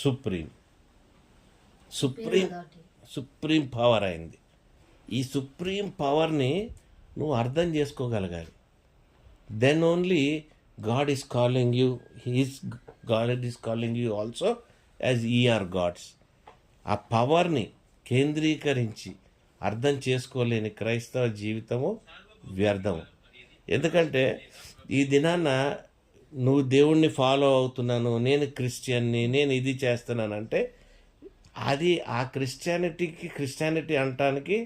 సుప్రీం పవర్ అయింది. ఈ సుప్రీం పవర్ని నువ్వు అర్థం చేసుకోగలగాలి. Then only God is calling you, God is calling you also as ye are gods. ఆ పవర్ని కేంద్రీకరించి అర్థం చేసుకోలేని క్రైస్తవ జీవితము వ్యర్థము. ఎందుకంటే ఈ దినాన నువ్వు దేవుణ్ణి ఫాలో అవుతున్నాను, నేను క్రిస్టియన్ని, నేను ఇది చేస్తున్నానంటే అది ఆ క్రిస్టియానిటీ అనటానికి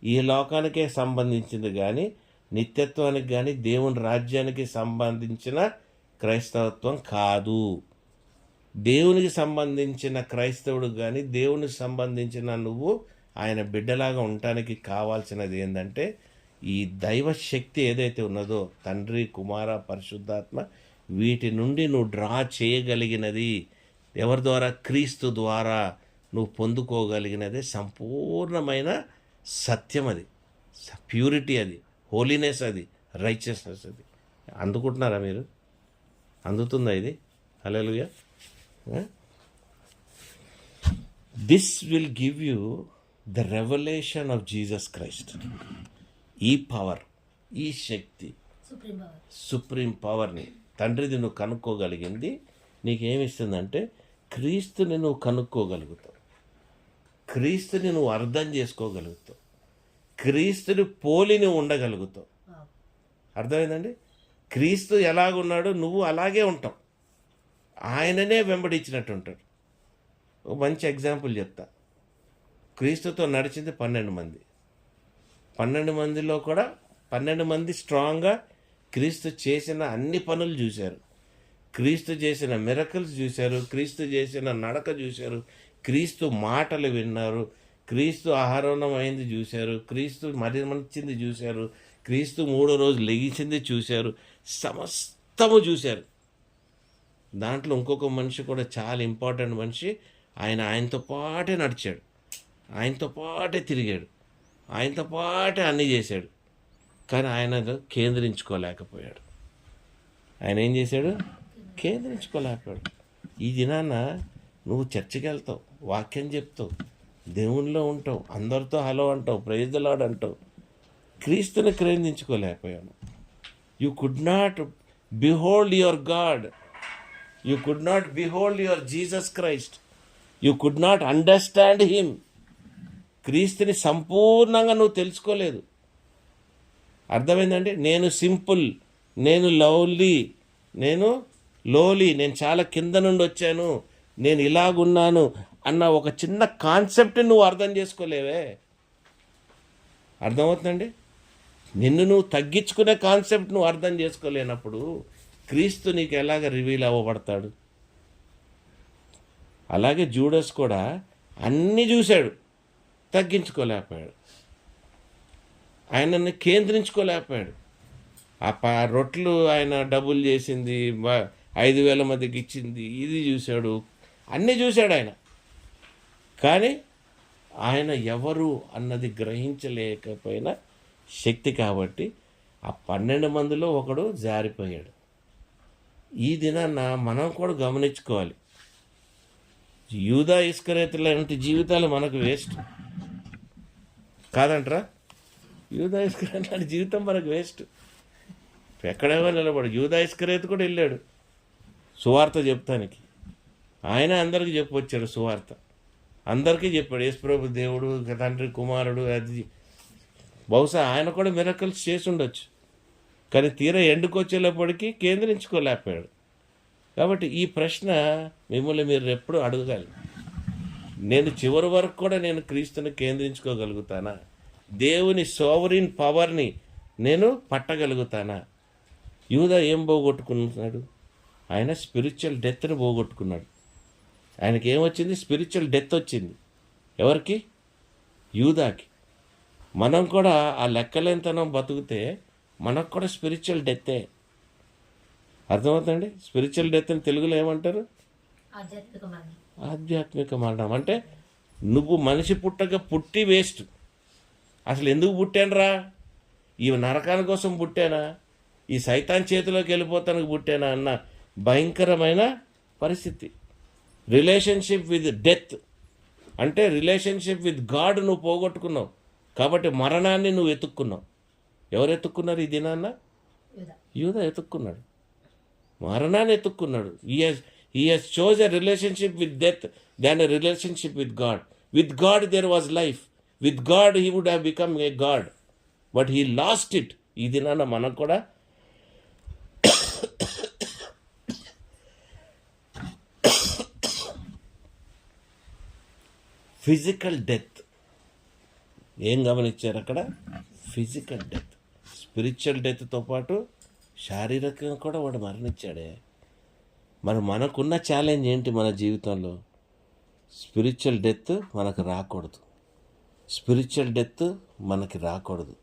ఈ లోకానికే సంబంధించింది కానీ నిత్యత్వానికి కానీ దేవుని రాజ్యానికి సంబంధించిన క్రైస్తవత్వం కాదు. దేవునికి సంబంధించిన క్రైస్తవుడు కానీ దేవునికి సంబంధించిన నువ్వు ఆయన బిడ్డలాగా ఉండటానికి కావాల్సినది ఏంటంటే ఈ దైవ శక్తి ఏదైతే ఉన్నదో, తండ్రి, కుమార, పరిశుద్ధాత్మ, వీటి నుండి నువ్వు డ్రా చేయగలిగినది ఎవరి ద్వారా? క్రీస్తు ద్వారా నువ్వు పొందుకోగలిగినదే సంపూర్ణమైన సత్యం. అది ప్యూరిటీ, అది హోలీనెస్, అది రైచియస్నెస్. అది అందుకుంటున్నారా మీరు? అందుతుందా ఇది? Hallelujah. This will give you the revolution of Jesus Christ. ఈ పవర్, ఈ శక్తి, సుప్రీం పవర్ని తండ్రిది నువ్వు కనుక్కోగలిగింది నీకేమిస్తుందంటే క్రీస్తుని నువ్వు కనుక్కోగలుగుతావు, క్రీస్తుని నువ్వు అర్థం చేసుకోగలుగుతావు, క్రీస్తుని పోలి నువ్వు ఉండగలుగుతావు. అర్థమైందండి? క్రీస్తు ఎలాగున్నాడో నువ్వు అలాగే ఉంటావు, ఆయననే వెంబడించినట్టు ఉంటాడు. ఒక మంచి ఎగ్జాంపుల్ చెప్తా. క్రీస్తుతో నడిచింది 12 మంది. 12 మందిలో కూడా 12 మంది స్ట్రాంగ్గా క్రీస్తు చేసిన అన్ని పనులు చూశారు. క్రీస్తు చేసిన మిరకల్స్ చూశారు, క్రీస్తు చేసిన నడక చూశారు, క్రీస్తు మాటలు విన్నారు, క్రీస్తు ఆహారం అయింది చూశారు, క్రీస్తు మరణించింది చూశారు, క్రీస్తు 3వ రోజు లెగిసింది చూశారు, సమస్తము చూశారు. దాంట్లో ఇంకొక మనిషి కూడా చాలా ఇంపార్టెంట్ మనిషి, ఆయనతో పాటే నడిచాడు, ఆయనతో పాటే తిరిగాడు, ఆయనతో పాటే అన్నీ చేశాడు. కానీ ఆయన కేంద్రించుకోలేకపోయాడు. ఆయన ఏం చేశాడు? కేంద్రించుకోలేకపోయాడు. ఈ దినాన నువ్వు చర్చికి వెళ్తావు, వాక్యం చెప్తావు, దేవునిలో ఉంటావు, అందరితో హలో అంటావు, ప్రైజ్ ది లార్డ్ అంటావు, క్రీస్తుని కేంద్రించుకోలేకపోయాను. You could not behold your God, you could not behold your Jesus Christ, you could not understand him. క్రీస్తుని సంపూర్ణంగా నువ్వు తెలుసుకోలేదు. అర్థమైందండి? నేను సింపుల్, నేను లవ్లీ, నేను లోలీ, నేను చాలా కింద నుండి వచ్చాను, నేను ఇలాగున్నాను అన్న ఒక చిన్న కాన్సెప్ట్ని నువ్వు అర్థం చేసుకోలేవే. అర్థమవుతుందండి? నిన్ను నువ్వు తగ్గించుకునే కాన్సెప్ట్ నువ్వు అర్థం చేసుకోలేనప్పుడు క్రీస్తు నీకు ఎలాగ రివీల్ అవ్వబడతాడు? అలాగే జూడస్ కూడా అన్నీ చూశాడు, తగ్గించుకోలేకపోయాడు, ఆయనని కేంద్రించుకోలేకపోయాడు. ఆ రొట్టెలు ఆయన డబుల్ చేసింది, 5,000 మందికి ఇచ్చింది, ఇది చూశాడు, అన్నీ చూశాడు ఆయన. కానీ ఆయన ఎవరు అన్నది గ్రహించలేకపోయిన శక్తి కాబట్టి ఆ 12 మందిలో ఒకడు జారిపోయాడు. ఈ దినాన్న మనం కూడా గమనించుకోవాలి. యూదా ఇస్కరియోతు లాంటి జీవితాలు మనకు వేస్ట్ కాదంటరా? యూదా ఇస్కరియోతు లాంటి జీవితం మనకు వేస్ట్. ఎక్కడేమో నిలబడు. యూదా ఇస్కరియోతు కూడా వెళ్ళాడు సువార్త చెప్తానికి. ఆయన అందరికీ చెప్పొచ్చాడు సువార్త, అందరికీ చెప్పాడు యేసుప్రభు దేవుడు, తండ్రి, కుమారుడు. అది బహుశా ఆయన కూడా మిరకల్స్ చేసి ఉండొచ్చు, కానీ తీరా ఎండుకొచ్చేటప్పటికీ కేంద్రించుకోలేకపోయాడు. కాబట్టి ఈ ప్రశ్న మిమ్మల్ని మీరు ఎప్పుడు అడగాలి. నేను చివరి వరకు కూడా నేను క్రీస్తుని కేంద్రించుకోగలుగుతానా? దేవుని సోవరిన్ పవర్ని నేను పట్టగలుగుతానా? యూదా ఏం పోగొట్టుకున్నాడు? ఆయన స్పిరిచువల్ డెత్ని పోగొట్టుకున్నాడు. ఆయనకి ఏమొచ్చింది? స్పిరిచువల్ డెత్ వచ్చింది. ఎవరికి? యూదాకి. మనం కూడా ఆ లెక్కలేనితనం బతుకుతే మనకు కూడా స్పిరిచువల్ డెత్తే. అర్థమవుతుందండి? స్పిరిచువల్ డెత్ అని తెలుగులో ఏమంటారు? ఆధ్యాత్మిక మరణం. అంటే నువ్వు మనిషి పుట్టి వేస్ట్. అసలు ఎందుకు పుట్టానురా? ఈ నరకాని కోసం పుట్టానా? ఈ సైతాన్ చేతిలోకి వెళ్ళిపోతానికి పుట్టానా అన్న భయంకరమైన పరిస్థితి. రిలేషన్షిప్ విత్ డెత్ అంటే రిలేషన్షిప్ విత్ గాడ్ నువ్వు పోగొట్టుకున్నావు. కాబట్టి మరణాన్ని నువ్వు ఎత్తుక్కున్నావు. ఎవరు ఎత్తుక్కున్నారు ఈ దినాన్న? యూదా ఎత్తుక్కున్నాడు, మరణాన్ని ఎత్తుక్కున్నాడు. He has chose a relationship with death than a relationship with God. With God there was life. With God he would have become a God. But he lost it. ఈ దినాన మనం కూడా ఫిజికల్ డెత్. ఏం గమనించారు అక్కడ? Physical death. Spiritual డెత్తో పాటు శారీరకంగా కూడా వాడు మరణించాడే. మరి మనకున్న ఛాలెంజ్ ఏంటి మన జీవితంలో? స్పిరిచువల్ డెత్ మనకు రాకూడదు. స్పిరిచువల్ డెత్ మనకి రాకూడదు.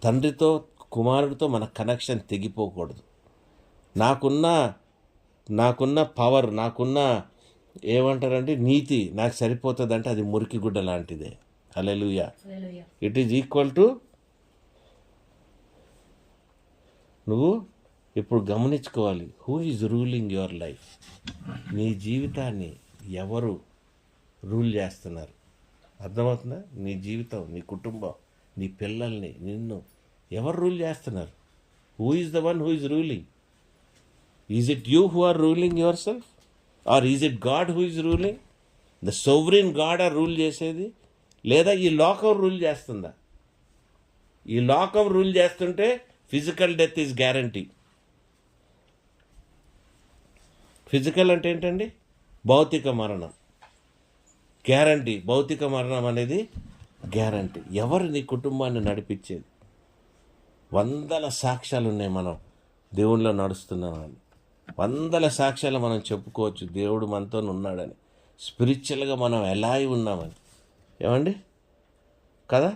తండ్రితో, కుమారుడితో మన కనెక్షన్ తెగిపోకూడదు. నాకున్న పవర్, నాకున్న ఏమంటారంటే నీతి నాకు సరిపోతుంది అంటే అది మురికి గుడ్డ లాంటిదే. హల్లెలూయా. ఇట్ ఈజ్ ఈక్వల్ టు, నువ్వు ఇప్పుడు గమనించుకోవాలి, who is ruling your life. నీ జీవితాన్ని ఎవరు రూల్ చేస్తున్నారు? అర్థమవుతుందా? నీ జీవితం, నీ కుటుంబం, నీ పిల్లల్ని, నిన్ను ఎవరు రూల్ చేస్తున్నారు? Who is the one who is ruling? Is it you who are ruling yourself, or is it God who is ruling? The sovereign God are rule చేసేది, లేదా ఈ లోకం రూల్ చేస్తుందా? ఈ లోకం రూల్ చేస్తుంటే physical death is guarantee. Physical అంటే ఏంటండి? భౌతిక మరణం గ్యారంటీ. భౌతిక మరణం అనేది గ్యారంటీ. ఎవరు నీ కుటుంబాన్ని నడిపించేది? 100 సాక్ష్యాలు ఉన్నాయి మనం దేవునిలో నడుస్తున్నామని. వందల సాక్ష్యాలు మనం చెప్పుకోవచ్చు దేవుడు మనతో ఉన్నాడని, స్పిరిచువల్గా మనం ఎలా అయి ఉన్నామని. ఏమండి కదా?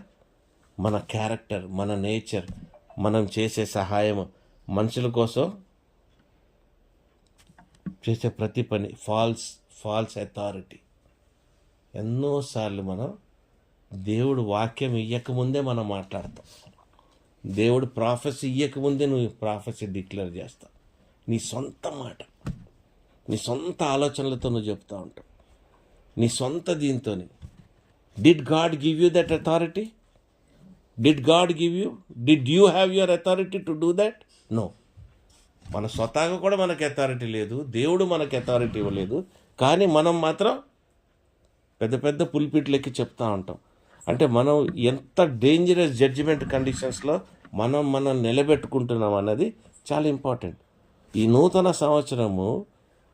మన క్యారెక్టర్, మన నేచర్, మనం చేసే సహాయం, మనుషుల కోసం చేసే ప్రతి పని, ఫాల్స్ అథారిటీ. ఎన్నోసార్లు మనం దేవుడు వాక్యం ఇయ్యకముందే మనం మాట్లాడతాం. దేవుడు ప్రాఫెసీ ఇయ్యకముందే నువ్వు ప్రాఫెసీ డిక్లేర్ చేస్తావు. నీ సొంత మాట, నీ సొంత ఆలోచనలతో నువ్వు చెప్తూ ఉంటావు, నీ సొంత దీంతోని. Did God give you that authority? Did God give you? Did you have your authority to do that? No. మన స్వతహాగా కూడా మనకి అథారిటీ లేదు, దేవుడు మనకి అథారిటీ ఇవ్వలేదు. కానీ మనం మాత్రం పెద్ద పెద్ద పుల్పిట్లకి చెప్తూ ఉంటాం. అంటే మనం ఎంత డేంజరస్ జడ్జిమెంట్ కండిషన్స్లో మనం నిలబెట్టుకుంటున్నాం అన్నది చాలా ఇంపార్టెంట్. ఈ నూతన సంవత్సరము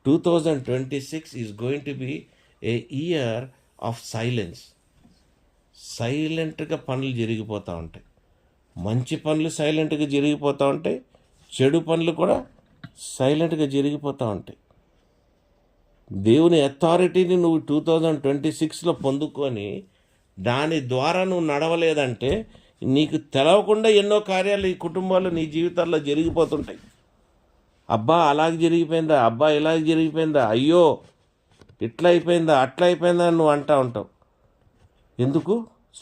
2026 is going to be A year of silence. సైలెంట్గా పనులు జరిగిపోతూ ఉంటాయి. మంచి పనులు సైలెంట్గా జరిగిపోతూ ఉంటాయి, చెడు పనులు కూడా సైలెంట్గా జరిగిపోతూ ఉంటాయి. దేవుని అథారిటీని నువ్వు 2026లో పొందుకొని దాని ద్వారా నువ్వు నడవలేదంటే నీకు తెలవకుండా ఎన్నో కార్యాలు ఈ కుటుంబాలు నీ జీవితాల్లో జరిగిపోతుంటాయి. అబ్బా అలాగే జరిగిపోయిందా, అబ్బా ఇలాగ జరిగిపోయిందా, అయ్యో ఇట్లా అయిపోయిందా, అట్లా అయిపోయిందా అని నువ్వు అంటూ ఉంటావు. ఎందుకు?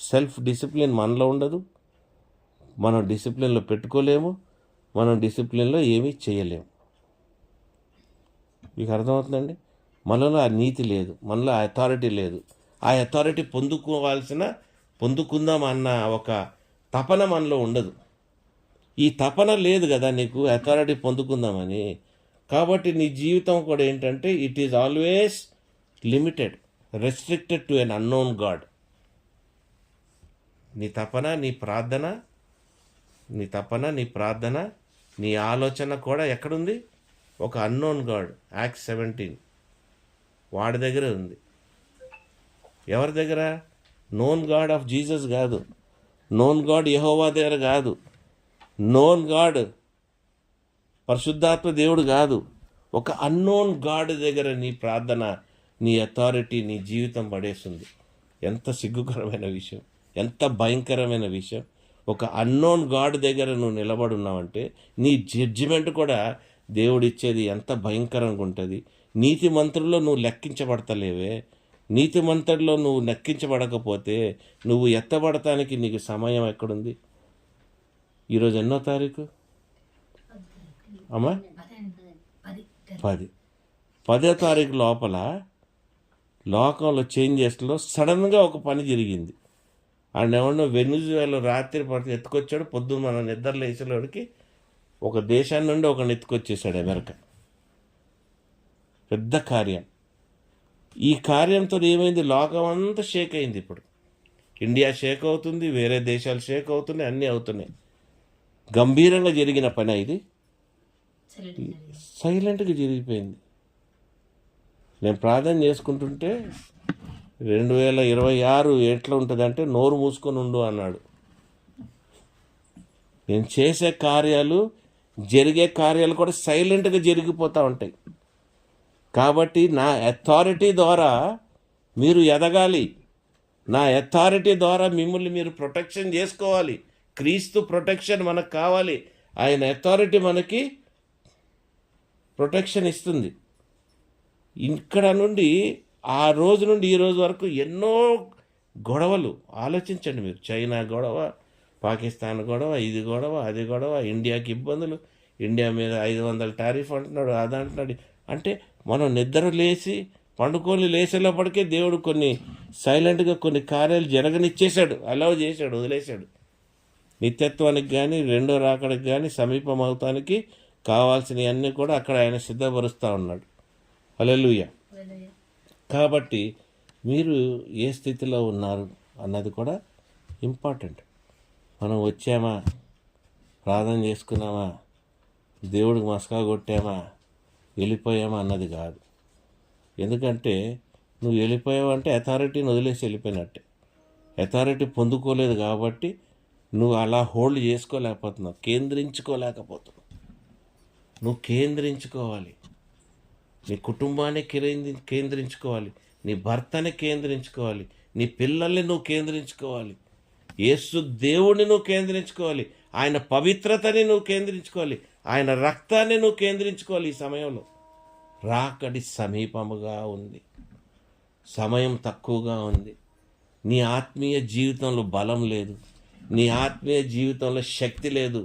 సెల్ఫ్ డిసిప్లిన్ మనలో ఉండదు, మనం డిసిప్లిన్లో పెట్టుకోలేము, మనం డిసిప్లిన్లో ఏమీ చేయలేము. మీకు అర్థమవుతుందండి? మనలో ఆ నీతి లేదు, మనలో ఆ అథారిటీ లేదు. ఆ అథారిటీ పొందుకుందాం అన్న ఒక తపన మనలో ఉండదు. ఈ తపన లేదు కదా నీకు అథారిటీ పొందుకుందామని. కాబట్టి నీ జీవితం కూడా ఏంటంటే it is always limited, restricted to N unknown God. నీ తపన, నీ ప్రార్థన, నీ ఆలోచన కూడా ఎక్కడుంది? ఒక అన్నోన్ గాడ్, యాక్ట్ 17 వాడి దగ్గర ఉంది. ఎవరి దగ్గర? నోన్ గాడ్ ఆఫ్ జీసస్ కాదు, నోన్ గాడ్ యెహోవా దగ్గర కాదు, నోన్ గాడ్ పరిశుద్ధాత్మ దేవుడు కాదు, ఒక అన్నోన్ గాడ్ దగ్గర నీ ప్రార్థన, నీ అథారిటీ, నీ జీవితం పడేస్తుంది. ఎంత సిగ్గుకరమైన విషయం, ఎంత భయంకరమైన విషయం. ఒక అన్నోన్ గాడ్ దగ్గర నువ్వు నిలబడున్నావంటే నీ జడ్జిమెంట్ కూడా దేవుడిచ్చేది ఎంత భయంకరంగా ఉంటుంది. నీతి మంత్రుల్లో నువ్వు లెక్కించబడతలేవే. నీతి మంత్రుల్లో నువ్వు లెక్కించబడకపోతే నువ్వు ఎత్తబడటానికి నీకు సమయం ఎక్కడుంది? ఈరోజు ఎన్నో తారీఖు అమ్మా? 10వ తారీఖు లోపల లోకంలో చేంజెస్లో సడన్గా ఒక పని జరిగింది. ఆయన ఎవరినో వెనుజువేలా రాత్రి ఎత్తుకొచ్చాడు, పొద్దున్న మన నిద్ర లేచేలోడికి ఒక దేశాన్ని నుండి ఒకరిని ఎత్తుకొచ్చేసాడు అమెరికా. పెద్ద కార్యం. ఈ కార్యంతో ఏమైంది? లోకం అంతా షేక్ అయింది. ఇప్పుడు ఇండియా షేక్ అవుతుంది, వేరే దేశాలు షేక్ అవుతున్నాయి, అన్నీ అవుతున్నాయి. గంభీరంగా జరిగిన పని ఇది, సైలెంట్గా జరిగిపోయింది. నేను ప్రార్థన చేసుకుంటుంటే 2026 ఎట్లా ఉంటుందంటే నోరు మూసుకొని ఉండు అన్నాడు. నేను చేసే కార్యాలు, జరిగే కార్యాలు కూడా సైలెంట్గా జరిగిపోతూ ఉంటాయి. కాబట్టి నా అథారిటీ ద్వారా మీరు ఎదగాలి, నా అథారిటీ ద్వారా మిమ్మల్ని మీరు ప్రొటెక్షన్ చేసుకోవాలి. క్రీస్తు ప్రొటెక్షన్ మనకు కావాలి. ఆయన అథారిటీ మనకి ప్రొటెక్షన్ ఇస్తుంది. ఇక్కడ నుండి ఆ రోజు నుండి ఈ రోజు వరకు ఎన్నో గొడవలు ఆలోచించండి మీరు. చైనా గొడవ, పాకిస్తాన్ గొడవ, ఇది గొడవ, అది గొడవ, ఇండియాకి ఇబ్బందులు, ఇండియా మీద 500 టారిఫ్ అంటున్నాడు, అది అంటున్నాడు. అంటే మనం నిద్ర లేచి పండుకొని లేచేటప్పటికే దేవుడు కొన్ని సైలెంట్గా కొన్ని కార్యాలు జరగనిచ్చేశాడు, అలౌ చేశాడు, వదిలేశాడు. నిత్యత్వానికి కానీ రెండో రాకడికి కానీ సమీపమవుతానికి కావాల్సినవన్నీ కూడా అక్కడ ఆయన సిద్ధపరుస్తూ ఉన్నాడు. హల్లెలూయా. కాబట్టి మీరు ఏ స్థితిలో ఉన్నారు అన్నది కూడా ఇంపార్టెంట్. మనం వచ్చామా, ప్రార్థన చేసుకున్నామా, దేవుడికి మస్కా కొట్టామా, వెళ్ళిపోయామా అన్నది కాదు. ఎందుకంటే నువ్వు వెళ్ళిపోయావంటే అథారిటీని వదిలేసి వెళ్ళిపోయినట్టే. అథారిటీ పొందుకోలేదు కాబట్టి నువ్వు అలా హోల్డ్ చేసుకోలేకపోతున్నావు, కేంద్రించుకోలేకపోతున్నావు. నువ్వు కేంద్రించుకోవాలి. నీ కుటుంబాన్ని కేంద్రించుకోవాలి, నీ భర్తని కేంద్రించుకోవాలి, నీ పిల్లల్ని నువ్వు కేంద్రించుకోవాలి, యేసు దేవుడిని నువ్వు కేంద్రించుకోవాలి, ఆయన పవిత్రతని నువ్వు కేంద్రించుకోవాలి, ఆయన రక్తాన్ని నువ్వు కేంద్రించుకోవాలి. ఈ సమయంలో రాకడి సమీపముగా ఉంది, సమయం తక్కువగా ఉంది. నీ ఆత్మీయ జీవితంలో బలం లేదు, నీ ఆత్మీయ జీవితంలో శక్తి లేదు.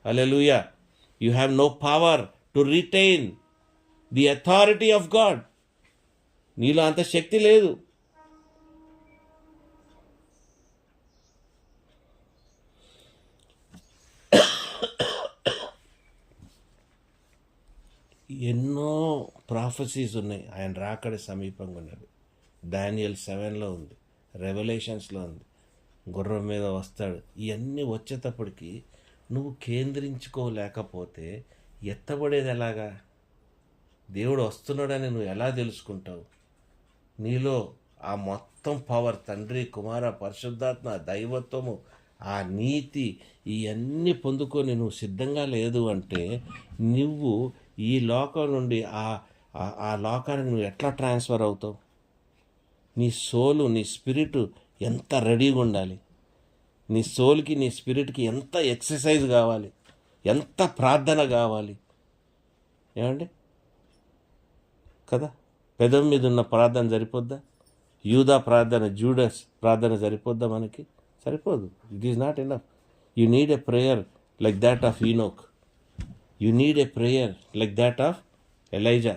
Hallelujah. You have no power to retain the authority of God. నీలో అంత శక్తి లేదు. ఎన్నో ప్రాఫెసీస్ ఉన్నాయి, ఆయన రాకడి సమీపంగా ఉన్నది. డానియల్ 7లో ఉంది, రెవల్యూషన్స్లో ఉంది, గుర్రం మీద వస్తాడు. ఇవన్నీ వచ్చేటప్పటికి నువ్వు కేంద్రించుకోలేకపోతే ఎత్తబడేది ఎలాగా? దేవుడు వస్తున్నాడని నువ్వు ఎలా తెలుసుకుంటావు? నీలో ఆ మొత్తం పవర్, తండ్రి కుమార పరిశుద్ధాత్మ దైవత్వము, ఆ నీతి, ఇవన్నీ పొందుకొని నువ్వు సిద్ధంగా లేదు అంటే నువ్వు ఈ లోకం నుండి ఆ లోకానికి నువ్వు ఎట్లా ట్రాన్స్ఫర్ అవుతావు? నీ సోలు, నీ స్పిరిట్ ఎంత రెడీగా ఉండాలి, నీ సోల్కి నీ స్పిరిట్కి ఎంత ఎక్సర్సైజ్ కావాలి, ఎంత ప్రార్థన కావాలి. ఏమండి కదా? పెదవి మీద ఉన్న ప్రార్థన సరిపోద్దా? యూదా ప్రార్థన, జూడస్ ప్రార్థన సరిపోద్దా? మనకి సరిపోదు. It is not enough. You need a prayer like that of Enoch. You need a prayer like that of Elijah.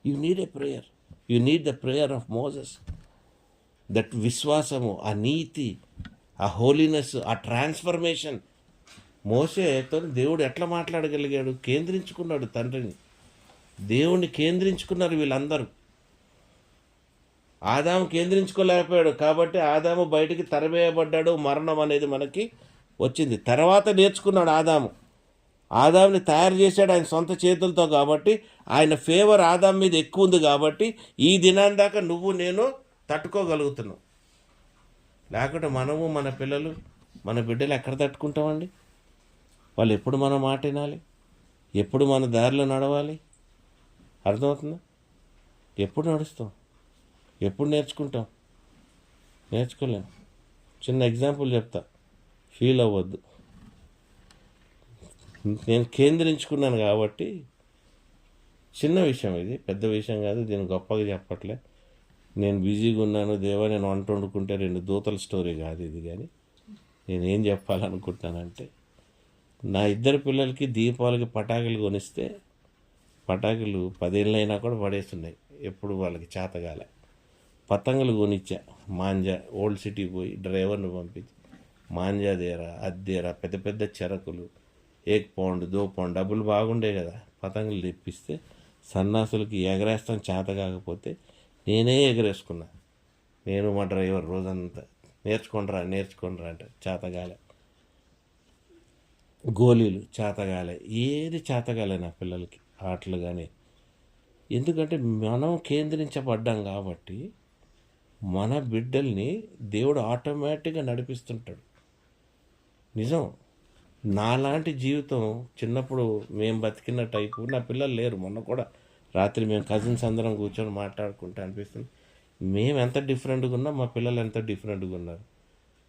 You need a prayer. You need the prayer of Moses. That విశ్వాసము, ఆ నీతి, ఆ holiness, ఆ transformation. మోసేతో దేవుడు ఎట్లా మాట్లాడగలిగాడు? కేంద్రించుకున్నాడు తండ్రిని, దేవుణ్ణి కేంద్రించుకున్నారు వీళ్ళందరూ. ఆదాము కేంద్రించుకోలేకపోయాడు కాబట్టి ఆదాము బయటికి తరివేయబడ్డాడు, మరణం అనేది మనకి వచ్చింది. తర్వాత నేర్చుకున్నాడు ఆదాముని తయారు చేశాడు ఆయన సొంత చేతులతో కాబట్టి ఆయన ఫేవర్ ఆదాం మీద ఎక్కువ ఉంది కాబట్టి ఈ దినాన్ని దాకా నువ్వు నేను తట్టుకోగలుగుతున్నావు. లేకుంటే మనము, మన పిల్లలు, మన బిడ్డలు ఎక్కడ తట్టుకుంటామండి? వాళ్ళు ఎప్పుడు మన మాట వినాలి, ఎప్పుడు మన దారిలో నడవాలి? అర్థమవుతుందా? ఎప్పుడు నడుస్తాం, ఎప్పుడు నేర్చుకుంటాం? నేర్చుకోలేం. చిన్న ఎగ్జాంపుల్ చెప్తా, ఫీల్ అవ్వద్దు. నేను కేంద్రించుకున్నాను కాబట్టి, చిన్న విషయం ఇది, పెద్ద విషయం కాదు, దీన్ని గొప్పగా చెప్పట్లే. నేను బిజీగా ఉన్నాను దేవా, నేను వంట వండుకుంటే 2 దూతల స్టోరీ కాదు ఇది. కానీ నేనేం చెప్పాలనుకుంటున్నానంటే, నా 2 పిల్లలకి దీపావళికి పటాకులు కొనిస్తే పటాకులు 10 ఏళ్ళైనా కూడా పడేస్తున్నాయి, ఎప్పుడు వాళ్ళకి చేతగాలే. పతంగులు కొనిచ్చా, మాంజా ఓల్డ్ సిటీ పోయి డ్రైవర్ని పంపించి మాంజా దేరా, అద్దేరా, పెద్ద పెద్ద చెరకులు, 1 పౌండ్ 2 పౌండ్ డబ్బులు బాగుండే కదా, పతంగులు తెప్పిస్తే సన్నాసులకి ఎగరేస్తాం చేత కాకపోతే నేనే ఎగరేసుకున్నా. నేను మా డ్రైవర్ రోజంతా నేర్చుకోండిరా అంటే చేతగాలే. గోళీలు చేతగాలే, ఏది చేతగాలే నా పిల్లలకి, ఆటలు కానీ. ఎందుకంటే మనం కేంద్రించబడ్డాం కాబట్టి మన బిడ్డల్ని దేవుడు ఆటోమేటిక్గా నడిపిస్తుంటాడు. నిజం. నాలాంటి జీవితం చిన్నప్పుడు మేము బతికిన టైపు నా పిల్లలు లేరు. మొన్న కూడా రాత్రి మేము కజిన్స్ అందరం కూర్చొని మాట్లాడుకుంటే అనిపిస్తుంది, మేము ఎంత డిఫరెంట్గా ఉన్నాం, మా పిల్లలు ఎంత డిఫరెంట్గా ఉన్నారు.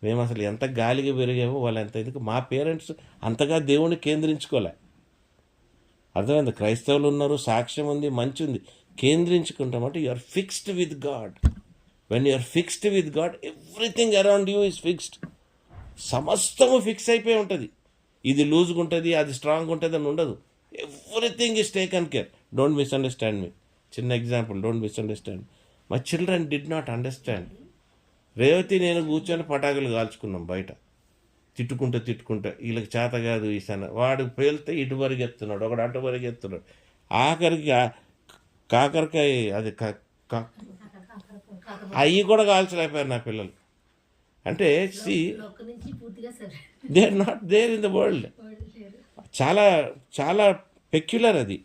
మేము అసలు ఎంత గాలిగా పెరిగామో వాళ్ళు ఎంత. ఎందుకు మా పేరెంట్స్ అంతగా దేవుణ్ణి కేంద్రించుకోలే. అర్థమైంది? క్రైస్తవులు ఉన్నారు, సాక్ష్యం ఉంది, మంచి ఉంది, కేంద్రించుకుంటామంటే you are fixed with God. When you are fixed with God, everything around you is fixed. సమస్తము ఫిక్స్ అయిపోయి ఉంటుంది. ఇది లూజ్గా ఉంటుంది, అది స్ట్రాంగ్ ఉంటుంది అని ఉండదు. Everything is taken care. Don't misunderstand me. చిన్న example, don't misunderstand. My children did not understand. Revathi నేను కూర్చొని పటాకులు కాల్చుకున్నాం బయట, తిట్టుకుంటే వీళ్ళకి చేత కాదు ఈసారి. వాడు పేలితే ఇటు పరిగెత్తున్నాడు, ఒకడు అటు పరిగెత్తున్నాడు. ఆఖరికి కాకరకాయ అది అవి కూడా కాల్చలేకపోయారు నా పిల్లలు. అంటే they are not there in the world. చాలా చాలా పెక్యులర్ అది.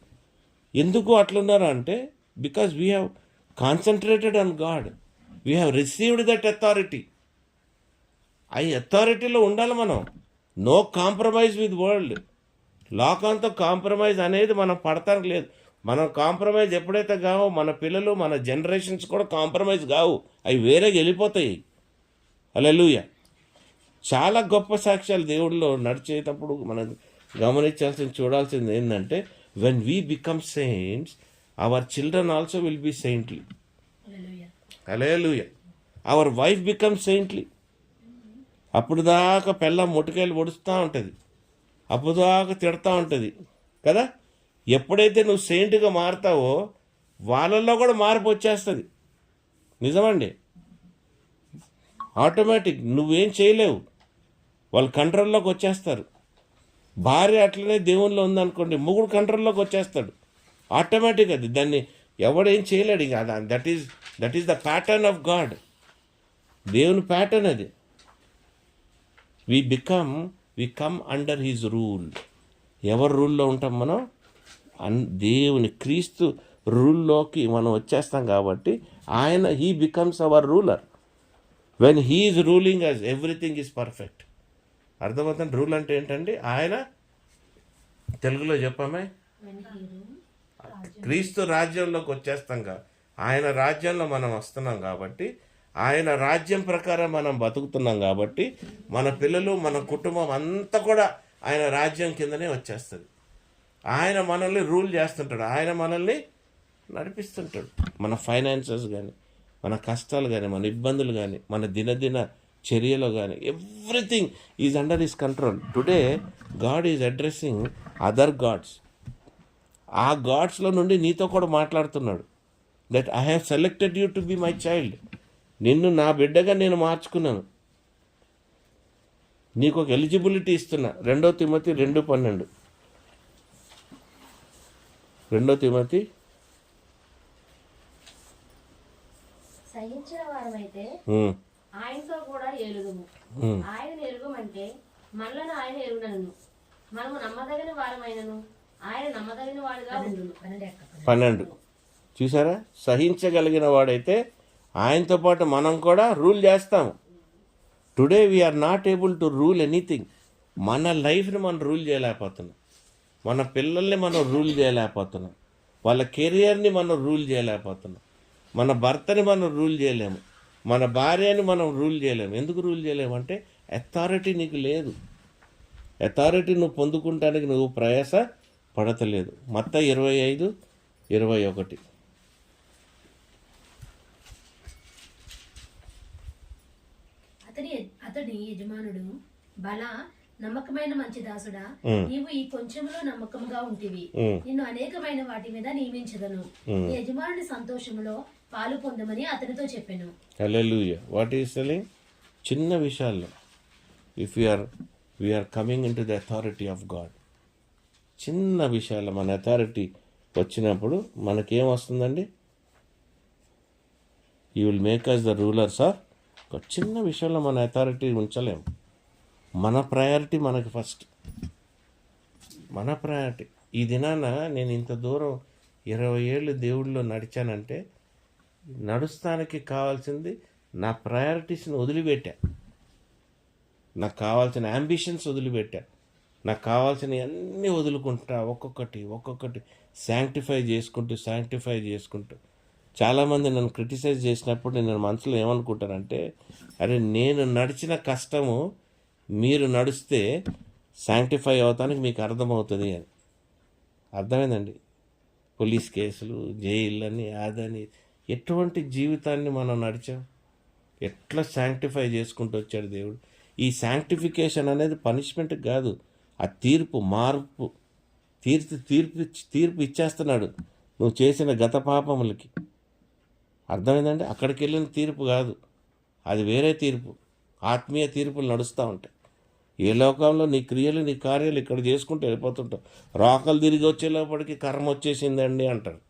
ఎందుకు అట్లున్నారు అంటే because we have concentrated on God, we have received that authority. ఆ అథారిటీలో ఉండాలి మనం. No compromise with world. లోకంతో కాంప్రమైజ్ అనేది మనం పడతానికి లేదు. మనం కాంప్రమైజ్ ఎప్పుడైతే కావో మన పిల్లలు మన జనరేషన్స్ కూడా కాంప్రమైజ్ కావు, అవి వేరేగా వెళ్ళిపోతాయి. హల్లెలూయా. చాలా గొప్ప సాక్ష్యాలు దేవుడిలో నడిచేటప్పుడు మనం గమనించాల్సింది, చూడాల్సింది ఏంటంటే, when we become saints our children also will be saintly. Hallelujah. Our wife become saintly. అప్పుడు దాకా పెళ్ళం ముట్టుకాయలు పొడుస్తూ ఉంటుంది, అప్పుడు దాకా తిడతా ఉంటుంది కదా. ఎప్పుడైతే నువ్వు సెయింట్గా మారుతావో వాళ్ళల్లో కూడా మార్పు వచ్చేస్తుంది. నిజమండి, ఆటోమేటిక్. నువ్వేం చేయలేవు, వాళ్ళు కంట్రోల్లోకి వచ్చేస్తారు. భార్య అట్లనే దేవునిలో ఉందనుకోండి, మొగుడు కంట్రోల్లోకి వచ్చేస్తాడు ఆటోమేటిక్. అది దాన్ని ఎవడేం చేయలేడు. ఇక that is the pattern of God. దేవుని ప్యాటర్న్ అది. We come under his rule. ఎవరి రూల్లో ఉంటాం మనం? దేవుని క్రీస్తు రూల్లోకి మనం వచ్చేస్తాం కాబట్టి he becomes our ruler. When he is ruling us everything is perfect. అర్థమవుతుంది? రూల్ అంటే ఏంటండి? ఆయన తెలుగులో చెప్పామే, క్రీస్తు రాజ్యంలోకి వచ్చేస్తాం ఆయన రాజ్యంలో మనం వస్తున్నాం కాబట్టి, ఆయన రాజ్యం ప్రకారం మనం బతుకుతున్నాం కాబట్టి, మన పిల్లలు మన కుటుంబం అంతా కూడా ఆయన రాజ్యం కిందనే వచ్చేస్తుంది. ఆయన మనల్ని రూల్ చేస్తుంటాడు, ఆయన మనల్ని నడిపిస్తుంటాడు. మన ఫైనాన్సెస్ కానీ, మన కష్టాలు కానీ, మన ఇబ్బందులు కానీ, మన దినదిన చర్యలో కానీ, everything is under his control. Today God is addressing other gods. ఆ గాడ్స్లో నుండి నీతో కూడా మాట్లాడుతున్నాడు. That I have selected you to be my child. నిన్ను నా బిడ్డగా నేను మార్చుకున్నాను, నీకు ఒక ఎలిజిబిలిటీ ఇస్తున్నా. 2 తిమోతి 2:12. 2 తిమోతి. సహించిన వారమైతే ఆయనతో కూడా ఏలుగుము. ఆయన ఎరుగుమంటే మనలను ఆయన ఎరుగునను, మనము నమ్మదగిన వారమైనను ఆయన నమ్మదగిన వాడుగా ఉండును. 12. చూసారా? సహించగలిగిన వాడైతే ఆయనతో పాటు మనం కూడా రూల్ చేస్తాము. Today we are not able to rule anything. మన లైఫ్ని మనం రూల్ చేయలేకపోతున్నాం, మన పిల్లల్ని మనం రూల్ చేయలేకపోతున్నాం, వాళ్ళ కెరియర్ని మనం రూల్ చేయలేకపోతున్నాం, మన భర్తని మనం రూల్ చేయలేము, మన భార్యని మనం రూల్ చేయలేము. ఎందుకు రూల్ చేయలేము? అథారిటీ నీకు లేదు. అథారిటీ నువ్వు పొందుకుంటానికి నువ్వు ప్రయాస పడతలేదు. మత్తయి 25:21. అతడి యజమానుడు, బల నమ్మకమైన మంచి దాసుడా, నీవు ఈ కొంచెములో నమ్మకముగా ఉంటివి, నిన్ను అనేకమైన వాటి మీద నియమించదను, నీ యజమానుడి సంతోషములో పాలు పొందమని అతనితో చెప్పాను. హల్లెలూయా. What is sealing? చిన్న విషయాల్లో if we are coming into the authority of God, చిన్న విషయాల్లో మన అథారిటీ వచ్చినప్పుడు మనకేం వస్తుందండి? You will make us the rulers are. ఒక చిన్న విషయంలో మన అథారిటీ ఉంచలేము. మన ప్రయారిటీ మనకి ఫస్ట్, మన ప్రయారిటీ. ఈ దినాన నేను ఇంత దూరం 20 ఏళ్ళు దేవుడిలో నడిచానంటే నడుస్తానికి కావాల్సింది నా ప్రయారిటీస్ని వదిలిపెట్టా, నాకు కావాల్సిన అంబిషన్స్ వదిలిపెట్టా, నాకు కావాల్సినవి అన్నీ వదులుకుంటా, ఒక్కొక్కటి శాంక్టిఫై చేసుకుంటూ. చాలామంది నన్ను క్రిటిసైజ్ చేసినప్పుడు నేను మనసులో ఏమనుకుంటానంటే, అరే నేను నడిచిన కష్టము మీరు నడిస్తే శాంక్టిఫై అవుతానికి మీకు అర్థమవుతుంది అని. అర్థమైందండి? పోలీస్ కేసులు, జైళ్ళని, అదని, ఎటువంటి జీవితాన్ని మనం నడిచాం, ఎట్లా శాంక్టిఫై చేసుకుంటూ వచ్చాడు దేవుడు. ఈ శాంక్టిఫికేషన్ అనేది పనిష్మెంట్ కాదు, ఆ మార్పు తీర్పు ఇచ్చేస్తున్నాడు నువ్వు చేసిన గత పాపములకి. అర్థమైందండి? అక్కడికి వెళ్ళిన తీర్పు కాదు, అది వేరే తీర్పు. ఆత్మీయ తీర్పులు నడుస్తూ ఉంటాయి. ఏ లోకంలో నీ క్రియలు నీ కార్యాలు ఇక్కడ చేసుకుంటూ వెళ్ళిపోతుంటావు. రోకలు తిరిగి వచ్చేలోపటికి కర్మ వచ్చేసిందండి అంటారు.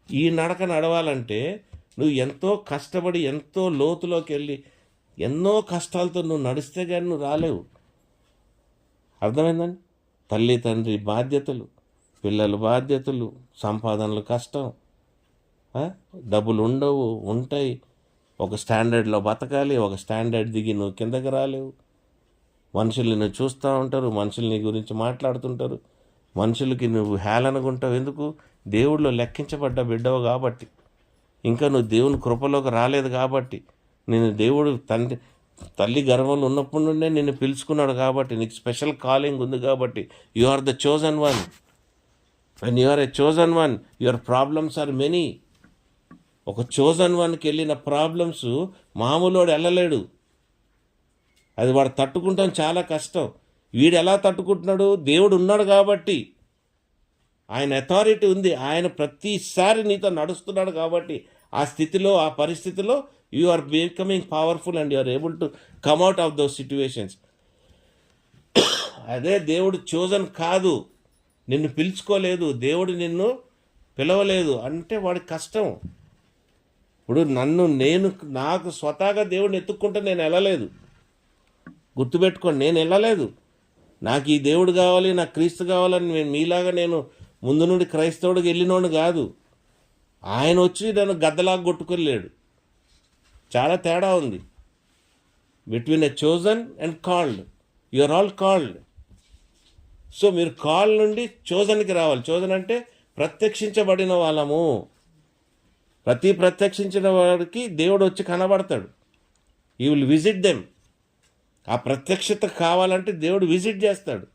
ఈ నడక నడవాలంటే నువ్వు ఎంతో కష్టపడి ఎంతో లోతులోకి వెళ్ళి ఎన్నో కష్టాలతో నువ్వు నడిస్తే కానీ నువ్వు రాలేవు. అర్థమైందండి? తల్లి తండ్రి బాధ్యతలు, పిల్లల బాధ్యతలు, సంపాదనలు కష్టం, డబ్బులు ఉండవు, ఉంటాయి. ఒక స్టాండర్డ్లో బతకాలి, ఒక స్టాండర్డ్ దిగి నువ్వు కిందకి రాలేవు. మనుషుల్ని నువ్వు చూస్తూ ఉంటారు, మనుషుల్ని గురించి మాట్లాడుతుంటారు. మనుషులకి నువ్వు హేళనగుంటావు. ఎందుకు? దేవుడిలో లెక్కించబడ్డ బిడ్డవు కాబట్టి, ఇంకా నువ్వు దేవుని కృపలోకి రాలేదు కాబట్టి, నేను దేవుడు తల్లి గర్భంలో ఉన్నప్పటి నుండే నిన్ను పిలుచుకున్నాడు కాబట్టి, నీకు స్పెషల్ కాలింగ్ ఉంది కాబట్టి, you are the chosen one. And you are a chosen one, your problems are many. ఒక చోజన్ వన్కి వెళ్ళిన ప్రాబ్లమ్స్ మామూలువాడు వెళ్ళలేడు. అది వాడు తట్టుకుంటాం చాలా కష్టం. వీడు ఎలా తట్టుకుంటున్నాడు? దేవుడు ఉన్నాడు కాబట్టి, ఆయన అథారిటీ ఉంది, ఆయన ప్రతిసారి నీతో నడుస్తున్నాడు కాబట్టి, ఆ స్థితిలో, ఆ పరిస్థితిలో you are becoming powerful and you are able to come out of those situations. అదే దేవుడు చోజన్ కాదు, నిన్ను పిలుచుకోలేదు, దేవుడు నిన్ను పిలవలేదు అంటే వాడికి కష్టం. ఇప్పుడు నాకు స్వతహాగా దేవుడిని ఎత్తుక్కుంటే నేను వెళ్ళలేదు. గుర్తుపెట్టుకోండి, నేను వెళ్ళలేదు. నాకు ఈ దేవుడు కావాలి, నాకు క్రీస్తు కావాలని మీలాగా నేను ముందు నుండి క్రైస్తవుడికి వెళ్ళినోడు కాదు. ఆయన వచ్చి నన్ను గద్దలాగా కొట్టుకోలేడు. చాలా తేడా ఉంది between a chosen and called. You are all called. So మీరు కాల్ నుండి చోజన్కి రావాలి. చోజన్ అంటే ప్రత్యక్షించబడిన వాళ్ళము. ప్రత్యక్షించిన వాడికి దేవుడు వచ్చి కనబడతాడు. You will visit them. ఆ ప్రత్యక్షత కావాలంటే దేవుడు విజిట్ చేస్తాడు.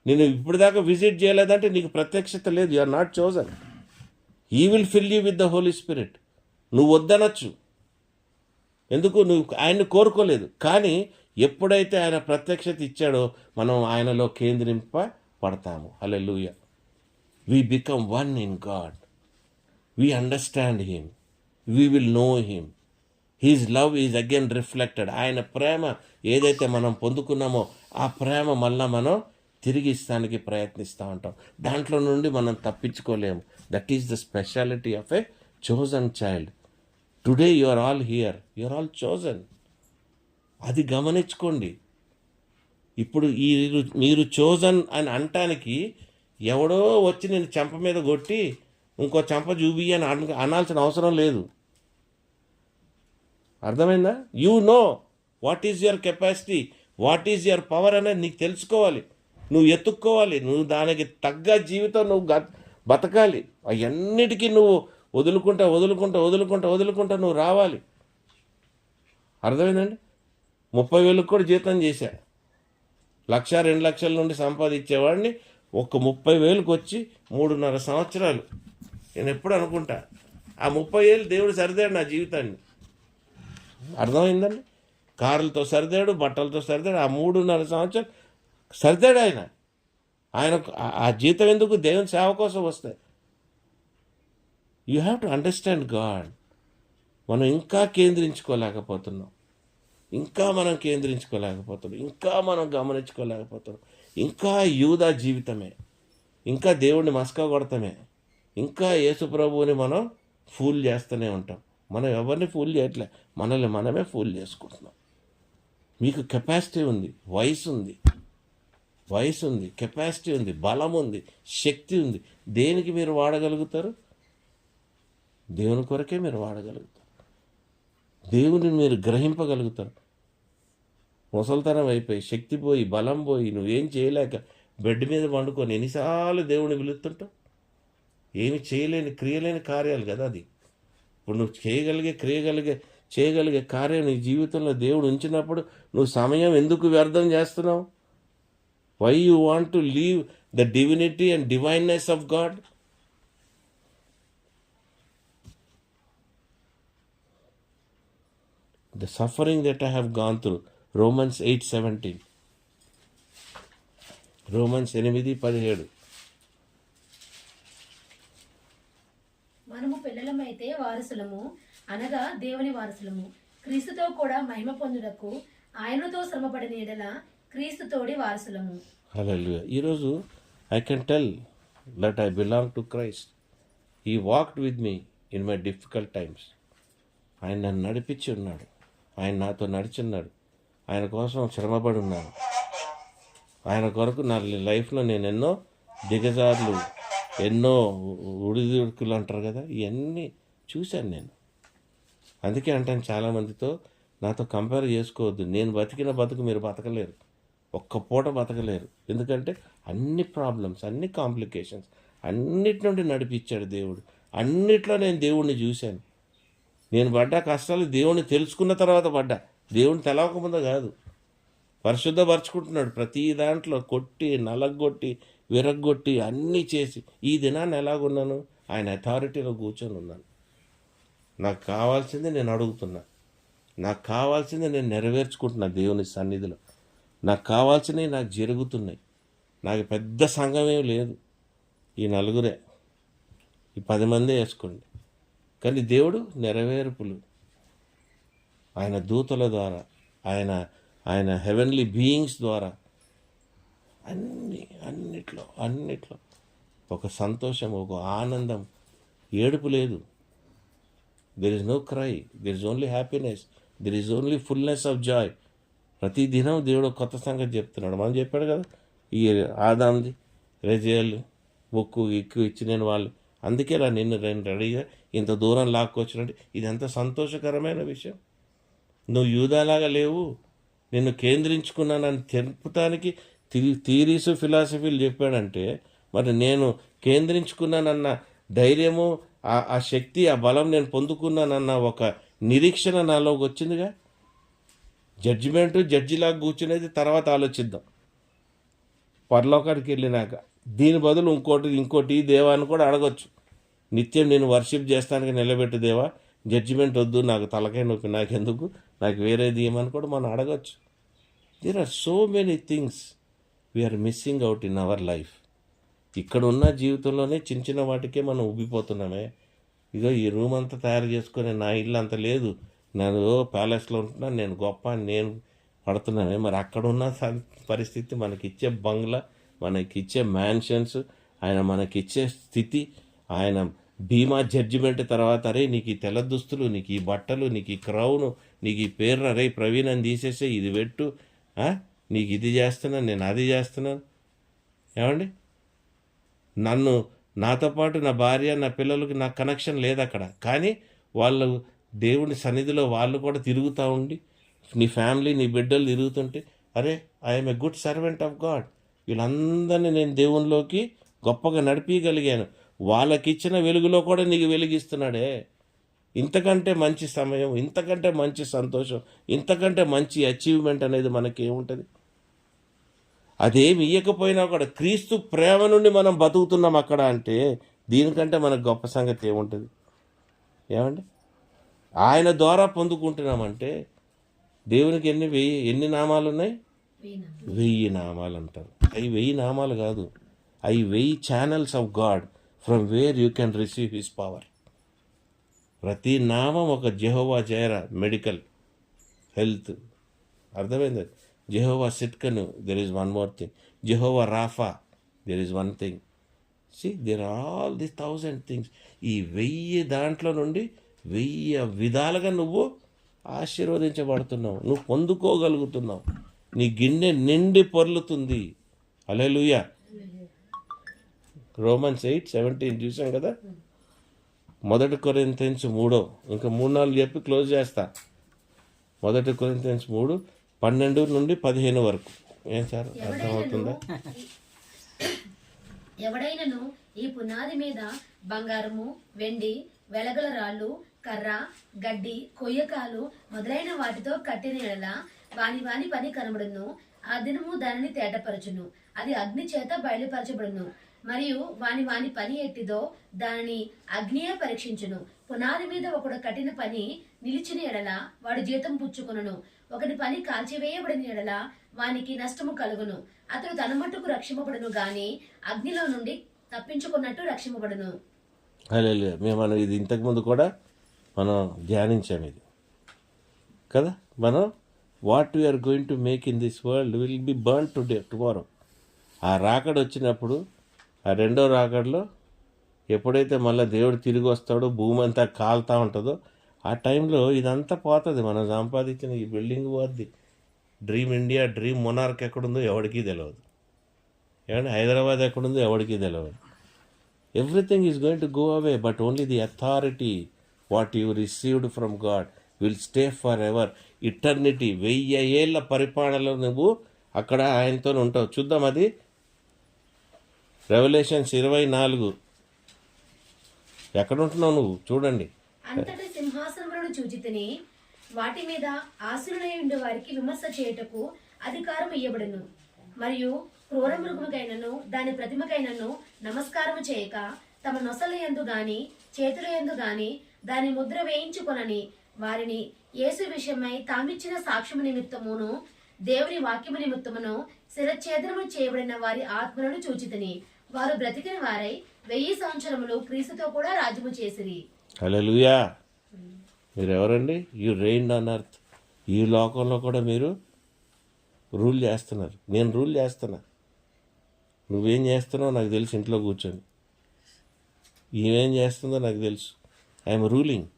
నేను ఇప్పుడు దాకా విజిట్ చేయలేదంటే నీకు ప్రత్యక్షత లేదు. You are not chosen. He will fill you with the Holy Spirit. నువ్వు వద్దనొచ్చు, ఎందుకు? నువ్వు ఆయన్ని కోరుకోలేదు. కానీ ఎప్పుడైతే ఆయన ప్రత్యక్షత ఇచ్చాడో మనం ఆయనలో కేంద్రింపబడతాము. Hallelujah. We become one in God. We understand him. We will know him. His love is again reflected. ఆయన ప్రేమ ఏదైతే మనం పొందుకున్నామో ఆ ప్రేమ మళ్ళీ మనం తిరిగి ఇస్తానికి ప్రయత్నిస్తూ ఉంటాం. దాంట్లో నుండి మనం తప్పించుకోలేము. That is the speciality of a chosen child. Today you are all here, you are all chosen. అది గమనించుకోండి. ఇప్పుడు మీరు చోజన్ అని అంటానికి ఎవడో వచ్చి నేను చెంప మీద కొట్టి ఇంకో చెంప చూపి అని అనాల్సిన అవసరం లేదు. అర్థమైందా? You know what is your capacity, what is your power అనేది నీకు తెలుసుకోవాలి. నువ్వు ఎత్తుక్కోవాలి. నువ్వు దానికి తగ్గ జీవితం నువ్వు బతకాలి. అవన్నిటికీ నువ్వు వదులుకుంటా నువ్వు రావాలి. అర్థమైందండి? 30,000 కూడా జీతం చేశా. 1,00,000 2 లక్షల నుండి సంపాదించేవాడిని ఒక 30,000కి వచ్చి 3.5 సంవత్సరాలు నేను ఎప్పుడు అనుకుంటా ఆ 30,000 దేవుడు సరిదాడు నా జీవితాన్ని. అర్థమైందండి? కార్లతో సరిదాడు, బట్టలతో సరిదాడు. ఆ 3.5 సంవత్సరాలు సరిదాడు ఆయన. ఆ జీతం ఎందుకు? దేవుని సేవ కోసం వస్తాయి. You have to understand God. మనం ఇంకా కేంద్రించుకోలేకపోతున్నాం, ఇంకా మనం గమనించుకోలేకపోతున్నాం. ఇంకా యూదా జీవితమే, ఇంకా దేవుడిని మస్కా కొడతామే, ఇంకా యేసు ప్రభువుని మనం ఫూల్ చేస్తూనే ఉంటాం. మనం ఎవరిని ఫూల్ చేయట్లే, మనల్ని మనమే ఫూల్ చేసుకుంటున్నాం. మీకు కెపాసిటీ ఉంది, వయసు ఉంది, కెపాసిటీ ఉంది, బలం ఉంది, శక్తి ఉంది. దేనికి మీరు వాడగలుగుతారు? దేవుని కొరకే మీరు వాడగలుగుతారు. దేవుని మీరు గ్రహింపగలుగుతారు. ముసలితనం అయిపోయి, శక్తి పోయి, బలం పోయి, నువ్వేం చేయలేక బెడ్ మీద పండుకొని ఎన్నిసార్లు దేవుని పిలుస్తుంటావు. ఏమి క్రియలేని కార్యాలు కదా అది. ఇప్పుడు నువ్వు చేయగలిగే కార్యం నీ జీవితంలో దేవుడు ఉంచినప్పుడు నువ్వు సమయం ఎందుకు వ్యర్థం చేస్తున్నావు? Why you want to leave the divinity and divineness of God? The suffering that I have gone through. Romans 8:17. Romans 8:17. మనము పిల్లలమైతే వారసులము, అనగా దేవుని వారసులము, క్రీస్తుతో కూడా మహిమ పొందుటకు ఆయనతో శ్రమపడిన యెడల క్రీస్తుతోడి వారసులము. హల్లెలూయా. ఈరోజు I can tell that I belong to Christ. He walked with me in my difficult times. ఆయన నన్ను నడిపించి ఉన్నాడు, ఆయన నాతో నడిచున్నాడు, ఆయన కోసం శ్రమపడి ఉన్నాను. ఆయన కొరకు నా లైఫ్లో నేను ఎన్నో దిగజార్లు, ఎన్నో ఉడిదుడుకులు అంటారు కదా, ఇవన్నీ చూశాను నేను. అందుకే అంటాను చాలామందితో, నాతో కంపేర్ చేసుకోవద్దు. నేను బతికిన బతుకు మీరు బతకలేరు. ఒక్క పూట బతకలేరు. ఎందుకంటే అన్ని ప్రాబ్లమ్స్, అన్ని కాంప్లికేషన్స్, అన్నిటి నుండి నడిపించాడు దేవుడు. అన్నిట్లో నేను దేవుణ్ణి చూశాను. నేను పడ్డ కష్టాలు దేవుణ్ణి తెలుసుకున్న తర్వాత పడ్డా, దేవుణ్ణి తెలవకముందు కాదు. పరిశుద్ధపరచుకుంటున్నాడు ప్రతి దాంట్లో, కొట్టి నలగొట్టి విరగ్గొట్టి అన్నీ చేసి ఈ దినాన్ని ఎలాగున్నాను, ఆయన అథారిటీలో కూర్చొని ఉన్నాను. నాకు కావాల్సింది నేను అడుగుతున్నా, నాకు కావాల్సింది నేను నెరవేర్చుకుంటున్నా దేవుని సన్నిధిలో. నాకు కావాల్సినవి నాకు జరుగుతున్నాయి. నాకు పెద్ద సంఘమేం లేదు, ఈ నలుగురే, ఈ 10 మంది వేసుకోండి. కానీ దేవుడు నెరవేర్పులు ఆయన దూతల ద్వారా, ఆయన హెవెన్లీ బీయింగ్స్ ద్వారా అన్నిట్లో ఒక సంతోషం, ఒక ఆనందం, ఏడుపు లేదు. There is no cry, there is only happiness, there is only fullness of joy. ప్రతి దినం దేవుడు కొత్త సంగతి చెప్తున్నాడు. మనం చెప్పాడు కదా, ఈ ఆదాంది రెజేలు బొక్కు ఎక్కువ ఇచ్చి నేను వాళ్ళు, అందుకే నిన్ను రెడీగా ఇంత దూరం లాక్కొచ్చినట్టు. ఇదంతా సంతోషకరమైన విషయం. నువ్వు యూదాలాగా లేవు, నిన్ను కేంద్రించుకున్నానని తెలుపుతానికి థీరీసు ఫిలాసఫీలు చెప్పాడంటే, మరి నేను కేంద్రించుకున్నానన్న ధైర్యము, ఆ శక్తి, ఆ బలం నేను పొందుకున్నానన్న ఒక నిరీక్షణ నాలోకి వచ్చిందిగా. జడ్జిలాగా కూర్చునేది తర్వాత ఆలోచిద్దాం పరలోకానికి వెళ్ళినాక. దీని బదులు ఇంకోటి దేవాన్ని కూడా అడగొచ్చు. నిత్యం నేను వర్షిప్ చేస్తానికి నిలబెట్టు దేవా, జడ్జిమెంట్ వద్దు, నాకు తలకాయ నొప్పి, నాకెందుకు, నాకు వేరేది ఏమని కూడా మనం అడగచ్చు. There are so many things we are missing out in our life. ఇక్కడ ఉన్న జీవితంలోనే చిన్న వాటికే మనం ఉబ్బిపోతున్నామే. ఇదో ఈ రూమ్ అంతా తయారు చేసుకొని, నా ఇల్లు అంత లేదు, నేను ప్యాలెస్లో ఉంటున్నాను, నేను గొప్ప అని నేను పడుతున్నామే. మరి అక్కడ ఉన్న పరిస్థితి, మనకిచ్చే బంగ్లా, మనకిచ్చే మ్యాన్షన్స్, ఆయన మనకిచ్చే స్థితి, ఆయన బీమా జడ్జిమెంట్ తర్వాత, అరే నీకు ఈ తెల్ల దుస్తులు, నీకు ఈ బట్టలు, నీకు ఈ క్రౌను, నీకు ఈ పేరు, అరే ప్రవీణ్ అని తీసేసే, ఇది పెట్టు, నీకు ఇది చేస్తున్నాను, నేను అది చేస్తున్నాను. ఏమండి, నాతో పాటు నా భార్య, నా పిల్లలకి నాకు కనెక్షన్ లేదు అక్కడ, కానీ వాళ్ళు దేవుని సన్నిధిలో వాళ్ళు కూడా తిరుగుతూ ఉండి, నీ ఫ్యామిలీ, నీ బిడ్డలు తిరుగుతుంటే, అరే I'm a good servant of God, వీళ్ళందరినీ నేను దేవునిలోకి గొప్పగా నడిపించగలిగాను, వాళ్ళకిచ్చిన వెలుగులో కూడా నీకు వెలిగిస్తున్నాడే. ఇంతకంటే మంచి సమయం, ఇంతకంటే మంచి సంతోషం, ఇంతకంటే మంచి అచీవ్మెంట్ అనేది మనకేముంటుంది? అదేమి ఇయ్యకపోయినా కూడా క్రీస్తు ప్రేమ నుండి మనం బతుకుతున్నాం అక్కడ అంటే, దీనికంటే మనకు గొప్ప సంగతి ఏముంటుంది? ఏమండి, ఆయన ద్వారా పొందుకుంటున్నామంటే, దేవునికి ఎన్ని నామాలు ఉన్నాయి? 1000 నామాలు అంటారు. అవి 1000 నామాలు కాదు, అవి 1000 channels of God from where you can receive his power. ప్రతి నామం ఒక జెహోవా జైరా, మెడికల్, హెల్త్, అర్థమైంది? Jehovah Tsidkenu, there is one more thing. Jehovah Rapha, there is one thing. There are all the 1000 things. ఈ 1000 దాంట్లో నుండి 1000 విధాలుగా నువ్వు ఆశీర్వదించబడుతున్నావు, నువ్వు పొందుకోగలుగుతున్నావు, నీ గిన్నె నిండి పొర్లుతుంది. హల్లెలూయా. రోమన్స్ 8:17 చూసాం కదా. 1 కొరింథీయులు 3, ఇంకా 3-4 చెప్పి క్లోజ్ చేస్తా. 1 కొరింథీయులు 3:12-15 వరకు. ఏం సార్ అర్థమవుతుందా? ఎవడైనను ఈ పునాది మీద బంగారము, వెండి, వెలగల రాళ్ళు, కర్ర, గడ్డి, కొయ్యకాలు మొదలైన వాటితో కట్టిన ఎడల వాని పని కనబడును. ఆ దినము దానిని తేటపరచును, అది అగ్ని చేత బయలుపరచబడును. మరియు వాని పని ఎట్టిదో దానిని అగ్నియే పరీక్షించును. పునాది మీద ఒకడు కట్టిన పని నిలిచిన ఎడల వాడు జీతం పుచ్చుకొనును. ఒకటి పని కాల్చివేయబడిన ఎడల వానికి నష్టము కలుగును. అతడు తన మట్టుకు రక్షింపబడును గాని అగ్నిలో నుండి తప్పించుకున్నట్టు రక్షింపబడును. మనం ఇది ఇంతకుముందు కూడా మనం ధ్యానించాము ఇది కదా. మనం what we are going to make in this world will be burn tomorrow. ఆ రాకడ వచ్చినప్పుడు, ఆ రెండో రాకడలో ఎప్పుడైతే మళ్ళీ దేవుడు తిరిగి వస్తాడో, భూమి అంతా కాలుతూ ఉంటుందో, ఆ టైంలో ఇదంతా పోతుంది. మనం సంపాదించిన ఈ బిల్డింగ్ పోద్ది. డ్రీమ్ ఇండియా, డ్రీమ్ మొనార్క్ ఎక్కడుందో ఎవరికీ తెలియదు. ఏమంటే హైదరాబాద్ ఎక్కడుందో ఎవరికీ తెలియదు. Everything is going to go away, but only the authority what you received from God will stay for ever. Eternity, 1000 ఏళ్ళ పరిపాలనలో నువ్వు అక్కడ ఆయనతో ఉంటావు. చూద్దాం అది రెవల్యూషన్స్ 24. ఎక్కడ ఉంటున్నావు నువ్వు? చూడండి. అంతటి సింహాసనములను చూచితిని, వాటి మీద ఆశీనులై ఉండే వారికి విమర్శ చేయుటకు అధికారం ఇయ్యబడును. మరియు క్రూర మృగముకైనను దాని ప్రతిమకైనను నమస్కారము చేయక తమ నొసల యందు గాని చేతుల యందు గాని దాని ముద్ర వేయించుకొనని వారిని యేసు విషయమై తామిచ్చిన సాక్ష్యము నిమిత్తమును దేవుని వాక్యము నిమిత్తమును శిరచ్ఛేదనము చేయబడిన వారి ఆత్మలను చూచితిని. వారు బ్రతికిన వారై 1000 సంవత్సరములు క్రీస్తుతో కూడా రాజ్యము చేసిరి. హల్లెలూయా. మీరు ఎవరండి? You reigned on earth. ఈ లోకంలో కూడా మీరు రూల్ చేస్తున్నారు. నేను రూల్ చేస్తున్నా. నువ్వేం చేస్తున్నావు నాకు తెలుసు. ఇంట్లో కూర్చొని ఏమేం చేస్తుందో నాకు తెలుసు. I'm ruling.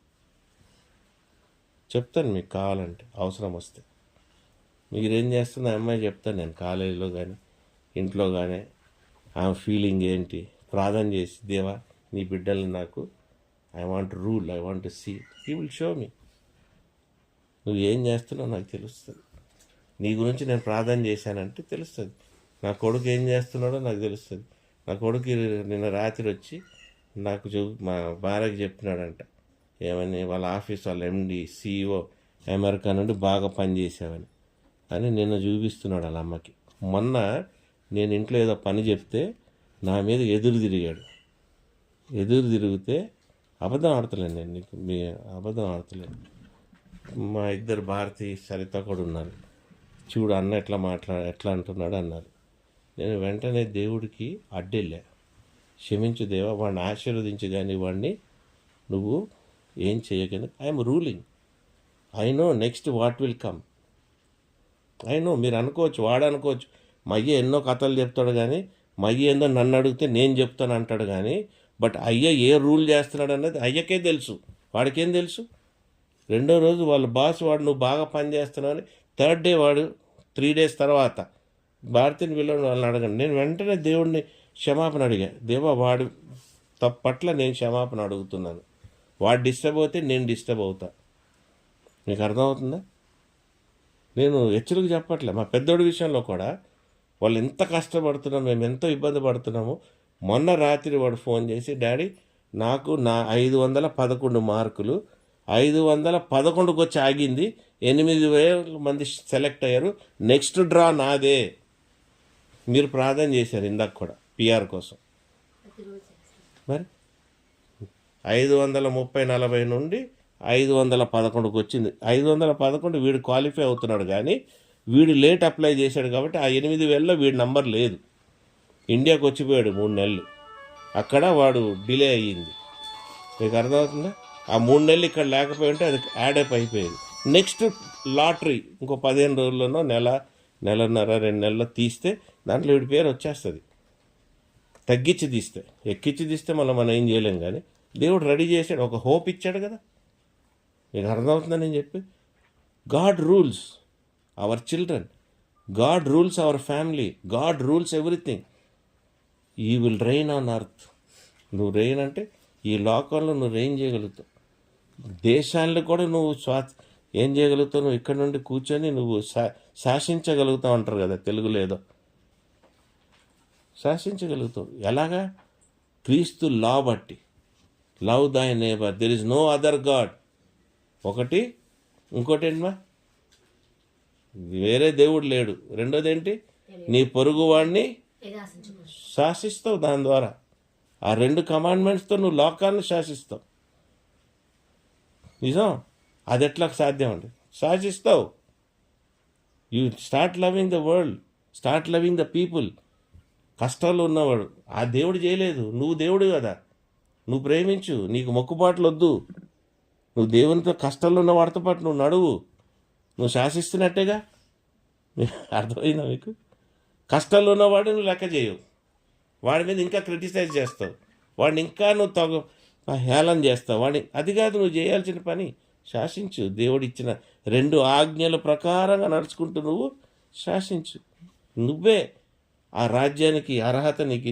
చెప్తాను మీకు కావాలంటే, అవసరం వస్తే. మీరేం చేస్తున్నా అమ్మాయి చెప్తాను నేను, కాలేజీలో కానీ ఇంట్లో కానీ. ఆమె ఫీలింగ్ ఏంటి ప్రార్థన చేసి, దేవా నీ బిడ్డల్ని నాకు, I want rule, I want see. He will show me. నువ్వు ఏం చేస్తున్నావు నాకు తెలుస్తుంది. నీ గురించి నేను ప్రార్థన చేశానంటే తెలుస్తుంది. నా కొడుకు ఏం చేస్తున్నాడో నాకు తెలుస్తుంది. నా కొడుకు నిన్న రాత్రి వచ్చి నాకు మా భార్యకి చెప్పినాడంట, ఏమని వాళ్ళ ఆఫీస్ వాళ్ళ ఎండి CEO అమెరికా నుండి బాగా పనిచేసావని అని నిన్న చూపిస్తున్నాడు వాళ్ళ అమ్మకి. మొన్న నేను ఇంట్లో ఏదో పని చెప్తే నా మీద ఎదురు తిరిగితే అబద్ధం ఆడతలేను నేను, నీకు మీ అబద్ధం ఆడతలేను. మా ఇద్దరు భారతి సరిత కూడా ఉన్నారు. చూడు అన్న ఎట్లా అంటున్నాడు అన్నారు. నేను వెంటనే దేవుడికి అడ్డెళ్ళా. క్షమించు దేవా, వాడిని ఆశీర్వదించి కానీ వాడిని నువ్వు ఏం చేయగలను. I'm ruling. I know next what will come. I know. మీరు అనుకోవచ్చు, వాడు అనుకోవచ్చు మయ్య ఎన్నో కథలు చెప్తాడు కానీ, మయ్య ఏందో నన్ను అడిగితే నేను చెప్తాను అంటాడు కానీ, బట్ అయ్య ఏ రూల్ చేస్తున్నాడు అన్నది అయ్యకే తెలుసు. వాడికేం తెలుసు? రెండో రోజు వాళ్ళ బాస్ వాడు నువ్వు బాగా పని చేస్తున్నావు అని, థర్డ్ డే వాడు 3 days తర్వాత భారతిని వీళ్ళని వాళ్ళని అడగండి. నేను వెంటనే దేవుడిని క్షమాపణ అడిగా. దేవా వాడు పట్ల నేను క్షమాపణ అడుగుతున్నాను. వాడు డిస్టర్బ్ అవుతే నేను డిస్టర్బ్ అవుతా. మీకు అర్థమవుతుందా? నేను హెచ్చరిక చెప్పట్లే. మా పెద్దోడి విషయంలో కూడా వాళ్ళు ఎంత కష్టపడుతున్నాం, మేము ఎంతో ఇబ్బంది పడుతున్నాము. మొన్న రాత్రి వాడు ఫోన్ చేసి, డాడీ నాకు నా 511 మార్కులు 511కు వచ్చి ఆగింది, 8,000 మంది సెలెక్ట్ అయ్యారు, నెక్స్ట్ డ్రా నాదే. మీరు ప్రార్థన చేశారు ఇందాక కూడా PR కోసం. మరి 530-40 నుండి 511కు వచ్చింది. 511 వీడు క్వాలిఫై అవుతున్నాడు కానీ వీడు లేట్ అప్లై చేశాడు కాబట్టి ఆ 8,000లో వీడి నంబర్ లేదు. ఇండియాకి వచ్చిపోయాడు 3 నెలలు. అక్కడ వాడు డిలే అయ్యింది. మీకు అర్థమవుతుందా? ఆ 3 నెలలు ఇక్కడ లేకపోయి ఉంటే అది యాడప్ అయిపోయేది. నెక్స్ట్ లాటరీ ఇంకో 15 రోజుల్లోనో నెలన్నర 2 నెలల్లో తీస్తే దాంట్లో వీడి పేరు వచ్చేస్తుంది. తగ్గించి తీస్తే, ఎక్కించి తీస్తే మనం ఏం చేయలేం. కానీ దేవుడు రెడీ చేశాడు, ఒక హోప్ ఇచ్చాడు కదా. మీకు అర్థమవుతుందని నేను చెప్పి, God rules our children, God rules our family, God rules everything. You will rain on earth. నువ్వు రెయిన్ అంటే ఈ లోకంలో నువ్వు రెయిన్ చేయగలుగుతావు. దేశాలను కూడా నువ్వు ఏం చేయగలుగుతావు? నువ్వు ఇక్కడ నుండి కూర్చొని నువ్వు శాసించగలుగుతావు అంటారు కదా తెలుగులో ఏదో. శాసించగలుగుతావు. ఎలాగా? క్రీస్తు లా బట్టి. Love thy neighbour, there is no other God. ఒకటి. ఇంకోటి ఏంటమ్మా? వేరే దేవుడు లేడు. రెండోది ఏంటి? నీ పొరుగువాడిని శాసిస్తావు. దాని ద్వారా ఆ 2 కమాండ్మెంట్స్తో నువ్వు లోకాన్ని శాసిస్తావు. నిజం. అది ఎట్లా సాధ్యం అండి? శాసిస్తావు. You start loving the world, start loving the people. కష్టాల్లో ఉన్నవాడు ఆ దేవుడు చేయలేదు, నువ్వు దేవుడు కదా. నువ్వు ప్రేమించు, నీకు మొక్కుబాట్లు వద్దు. నువ్వు దేవునితో కష్టాల్లో ఉన్న వాడితో పాటు నువ్వు నడువు. నువ్వు శాసిస్తున్నట్టేగా. అర్థమైందా మీకు? కష్టాల్లో ఉన్నవాడు నువ్వు లెక్క చేయవు. వాడి మీద ఇంకా క్రిటిసైజ్ చేస్తావు, వాడిని ఇంకా నువ్వు హేళన చేస్తావు. అది కాదు నువ్వు చేయాల్సిన పని. శాసించు. దేవుడు ఇచ్చిన 2 ఆజ్ఞల ప్రకారంగా నడుచుకుంటూ నువ్వు శాసించు. నువ్వే ఆ రాజ్యానికి అర్హత నీకు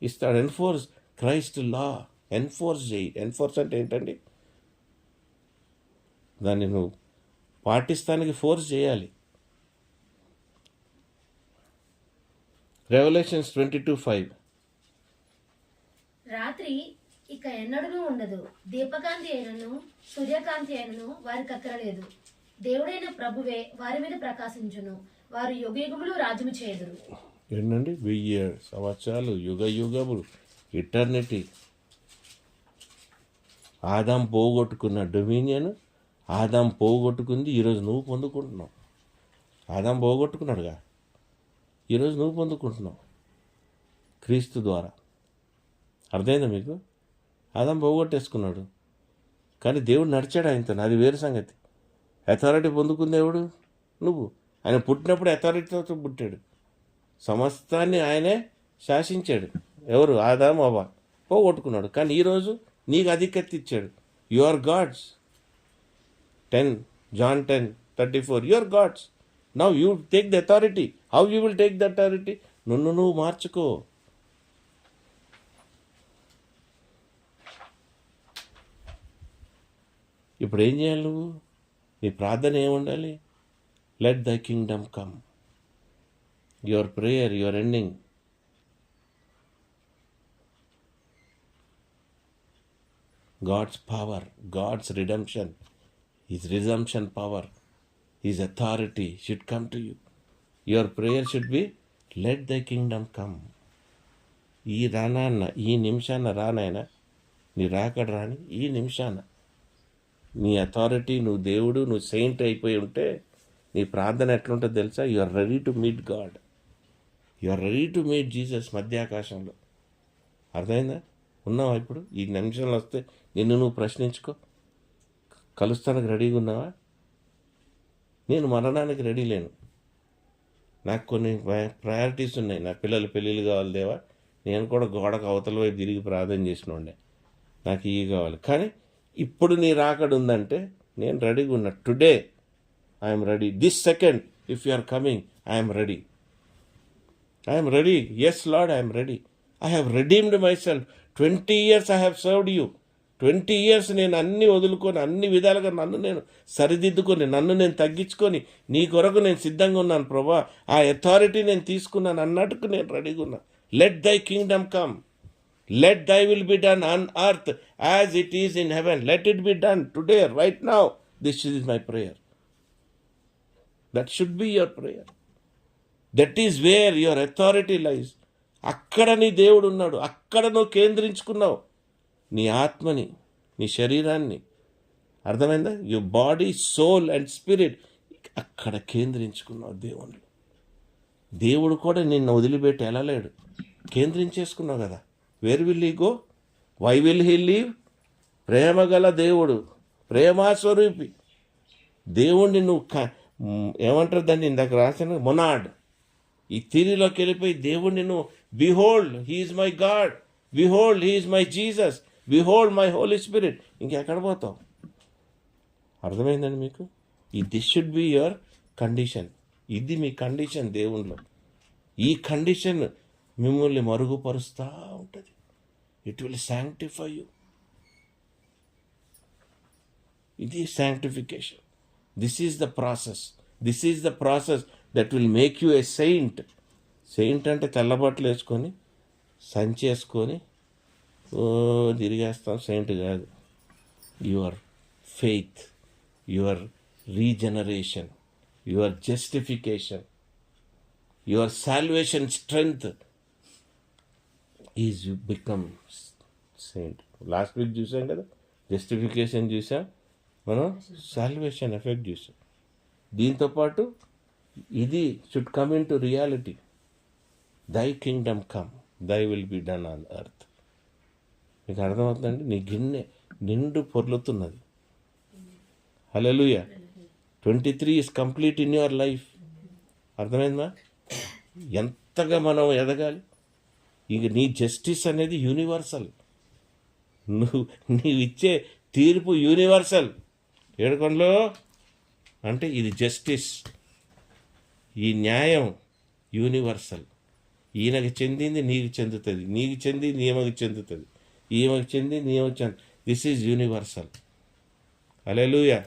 ఇస్తాడు. ఎన్ఫోర్స్ క్రైస్ట్ లా. ఎన్ఫోర్స్ చేయి. ఎన్ఫోర్స్ అంటే ఏంటండి? దాన్ని నువ్వు పాటిస్తానికి ఫోర్స్ చేయాలి. రెవల్యూషన్స్ 22:5. రాత్రి ఇక ఎన్నడూ ఉండదు, దీపకాంతి అయినను సూర్యకాంతి అయినను వారికి అక్కరలేదు. దేవుడైన ప్రభువే వారి మీద ప్రకాశించును, వారు యుగయుగములు రాజ్యము చేయుదురు. ఏంటండి 1000 సంవత్సరాలు, యుగ యుగములు, ఇటర్నిటీ. ఆదాం పోగొట్టుకున్న డొమినియన్, ఆదాం పోగొట్టుకుంది ఈరోజు నువ్వు పొందుకుంటున్నావు. ఆదాం పోగొట్టుకున్నాడుగా, ఈరోజు నువ్వు పొందుకుంటున్నావు క్రీస్తు ద్వారా. అర్థమైందా మీకు? ఆదాం పోగొట్టేసుకున్నాడు, కానీ దేవుడు నడిచాడు ఆయనతో, అది వేరు సంగతి. అథారిటీ పొందుకున్న దేవుడు నువ్వు. ఆయన పుట్టినప్పుడు అథారిటీతో పుట్టాడు, సమస్తాన్ని ఆయనే శాసించాడు. ఎవరు? ఆదాం అవ్వ. పోగొట్టుకున్నాడు, కానీ ఈరోజు నీకు అధిక్యత ఇచ్చాడు. You are gods. John 10:34. You are gods. Now you take the authority. How you will take the authority? నువ్వు మార్చుకో. ఇప్పుడు ఏం చేయాలి నువ్వు? నీ ప్రార్థన ఏముండాలి? Let the kingdom come. Your prayer, your ending. God's power, God's redemption, His resumption power, His authority should come to you. Your prayer should be, let thy kingdom come. ఈ రానాన్న, ఈ నిమిషాన రానాయన, నీ రాకడ రాని ఈ నిమిషాన నీ అథారిటీ, నువ్వు దేవుడు, నువ్వు సెయింట్ అయిపోయి ఉంటే నీ ప్రార్థన ఎట్లుంటుందో తెలుసా? You are ready to meet God. You are ready to meet Jesus మధ్యాకాశంలో. అర్థమైందా? ఉన్నావా? ఇప్పుడు ఈ నిమిషంలో వస్తే నిన్ను నువ్వు ప్రశ్నించుకో. కలుస్తానికి రెడీగా ఉన్నావా? నేను మరణానికి రెడీ లేను. నాకు కొన్ని ప్రయారిటీస్ ఉన్నాయి. నా పిల్లలు పెళ్ళిళ్ళు కావాలి దేవా, నేను కూడా గోడకు అవతల వైపు తిరిగి ప్రార్థన చేసిన ఉండే, నాకు ఇవి కావాలి. కానీ ఇప్పుడు నీ రాకడ ఉందంటే నేను రెడీగా ఉన్నా. Today I'm ready. This second if you are coming, I'm ready. I'm ready. Yes Lord, I'm ready. I have redeemed myself. 20 years I have served you. 20 years నేను అన్ని వదులుకొని, అన్ని విధాలుగా నన్ను నేను సరిదిద్దుకొని, నన్ను నేను తగ్గించుకొని నీ కొరకు నేను సిద్ధంగా ఉన్నాను ప్రభా. ఆ అథారిటీ నేను తీసుకున్నాను అన్నట్టుకు నేను రెడీగా ఉన్నా. Let thy Kingdom come. Let thy will be done on earth as it is in heaven. Let it be done today, right now. This is my prayer. That should be your prayer. That is where your authority లైజ్. అక్కడ నీ దేవుడు ఉన్నాడు, అక్కడ నువ్వు కేంద్రించుకున్నావు నీ ఆత్మని, నీ శరీరాన్ని. అర్థమైందా? Your body, soul and spirit అక్కడ కేంద్రించుకున్నావు దేవుణ్ణి. దేవుడు కూడా నిన్ను వదిలిపెట్టి వెళ్ళలేడు, కేంద్రించేసుకున్నావు కదా. Where will he go? Why will he leave? ప్రేమగల దేవుడు, ప్రేమాస్వరూపి దేవుణ్ణి నువ్వు ఏమంటారు దాన్ని, ఇందాక రాసిన మొనాడ్, ఈ తీరిలోకి వెళ్ళిపోయి దేవుణ్ణి నువ్వు behold he is my God, behold he is my Jesus, behold my holy spirit. ఇంకెక్కడ పోతావు? అర్థమైందండి మీకు? This should be your condition. ఇది మీ కండిషన్ దేవుణ్ణిలో. ఈ కండిషన్ మిమ్మల్ని మరుగుపరుస్తూ ఉంటుంది. It will sanctify you. ఇది sanctification. This is the process. This is the process that will make you a saint. Saint అంటే తెల్లబట్టలు వేసుకొని సంచి వేసుకొని తిరిగేస్తాం సెయింట్ కాదు. Your faith, your regeneration, your justification, your salvation strength is you become Saint. Last week చూసాం కదా, justification చూసాం, మనం సాల్వేషన్ ఎఫెక్ట్ చూసాం. దీంతోపాటు ఇది should come in to reality. దై Kingdom come, thy will be done on earth. మీకు అర్థమవుతుందండి? నీ గిన్నె నిండు పొర్లుతున్నది. హల్లెలూయా. 23 is complete in your life. అర్థమైందా? ఎంతగా మనం ఎదగాలి. ఇక నీ జస్టిస్ అనేది యూనివర్సల్. నీవు ఇచ్చే తీర్పు యూనివర్సల్. ఏడుకొండలో అంటే ఇది జస్టిస్, ఈ న్యాయం యూనివర్సల్. ఈయనకి చెందింది నీకు చెందుతుంది, నీకు చెందింది ఈమెకు చెందుతుంది, ఈమెకు చెందింది ఈమెకు చెందుతుంది. This is universal. హల్లెలూయా.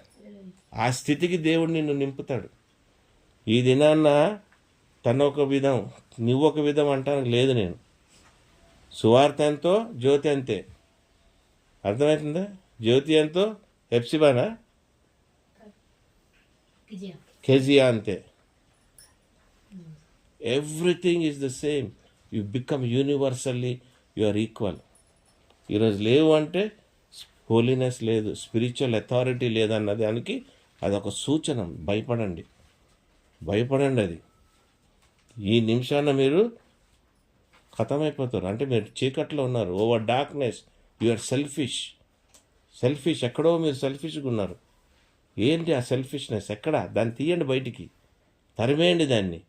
ఆ స్థితికి దేవుడు నిన్ను నింపుతాడు. ఈ దినాన్న తను ఒక విధం, నువ్వు ఒక విధం అంటానికి లేదు నేను. సువార్త ఎంతో జ్యోతి అంతే. అర్థమవుతుందా? జ్యోతి ఎంతో హెప్సిబానా కెజియా అంతే. Everything is the same. You become universally you are equal. ఈరోజు లేవు అంటే హోలీనెస్ లేదు, స్పిరిచువల్ అథారిటీ లేదన్న దానికి అదొక సూచన. భయపడండి. అది ఈ నిమిషాన మీరు ఖతమైపోతారు. అంటే మీరు చీకట్లో ఉన్నారు. Over darkness you are selfish. ఎక్కడో మీరు సెల్ఫిష్గా ఉన్నారు. ఏంటి ఆ సెల్ఫిష్నెస్? ఎక్కడ? దాన్ని తీయండి బయటికి, తరిమేయండి దాన్ని.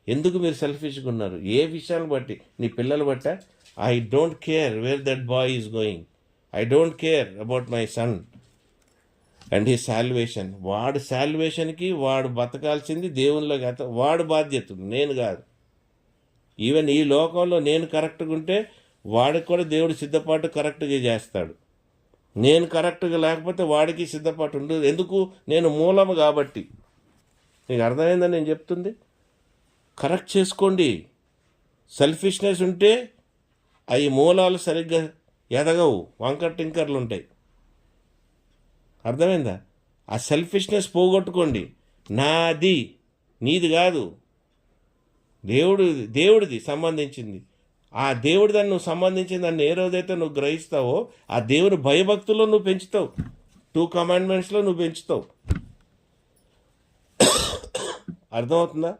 ఎందుకు మీరు సెల్ఫిష్గా ఉన్నారు? ఏ విషయాన్ని బట్టి? నీ పిల్లలు బట్ట? I don't care wear that boy is going. I don't care about my son and he salvation. వాడు సాల్వేషన్కి వాడు బతకాల్సింది దేవునిలోకి. వాడు బాధ్యత, నేను కాదు. ఈవెన్ ఈ లోకంలో నేను కరెక్ట్గా ఉంటే వాడికి కూడా దేవుడు సిద్ధపాటు కరెక్ట్గా చేస్తాడు. నేను కరెక్ట్గా లేకపోతే వాడికి సిద్ధపాటు ఉండదు. ఎందుకు? నేను మూలము కాబట్టి. నీకు అర్థమైందని నేను చెప్తుంది. కరెక్ట్ చేసుకోండి. సెల్ఫిష్నెస్ ఉంటే అవి మూలాలు సరిగ్గా ఎదగవు, వంకర్ టింకర్లు ఉంటాయి. అర్థమైందా? ఆ సెల్ఫిష్నెస్ పోగొట్టుకోండి. నాది, నీది కాదు, దేవుడిది సంబంధించింది. ఆ దేవుడి దాన్ని నువ్వు సంబంధించిన దాన్ని ఏ రోజైతే నువ్వు గ్రహిస్తావో ఆ దేవుని భయభక్తుల్లో నువ్వు పెంచుతావు. 2 కమాండ్మెంట్స్లో నువ్వు పెంచుతావు. అర్థమవుతుందా?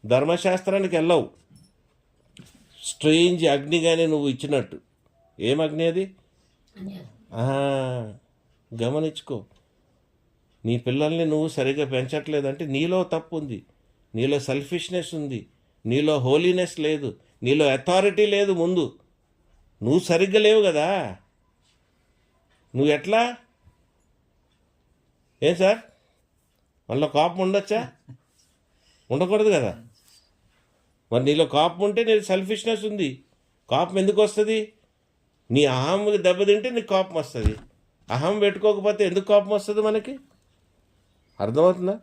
ధర్మశాస్త్రానికి వెళ్ళవు. స్ట్రేంజ్ అగ్నిగానే నువ్వు ఇచ్చినట్టు. ఏం అగ్ని అది? గమనించుకో. నీ పిల్లల్ని నువ్వు సరిగ్గా పెంచట్లేదంటే నీలో తప్పు ఉంది, నీలో సెల్ఫిష్నెస్ ఉంది, నీలో హోలీనెస్ లేదు, నీలో అథారిటీ లేదు. ముందు నువ్వు సరిగ్గా లేవు కదా. నువ్వు ఎట్లా? ఏం సార్, మనలో కోపం ఉండొచ్చా? ఉండకూడదు కదా. మరి నీలో కోపం ఉంటే నీకు సెల్ఫిష్నెస్ ఉంది. కోపం ఎందుకు వస్తుంది? నీ అహం దెబ్బతింటే నీకు కోపం వస్తుంది. అహం పెట్టుకోకపోతే ఎందుకు కోపం వస్తుంది మనకి? అర్థమవుతుందా?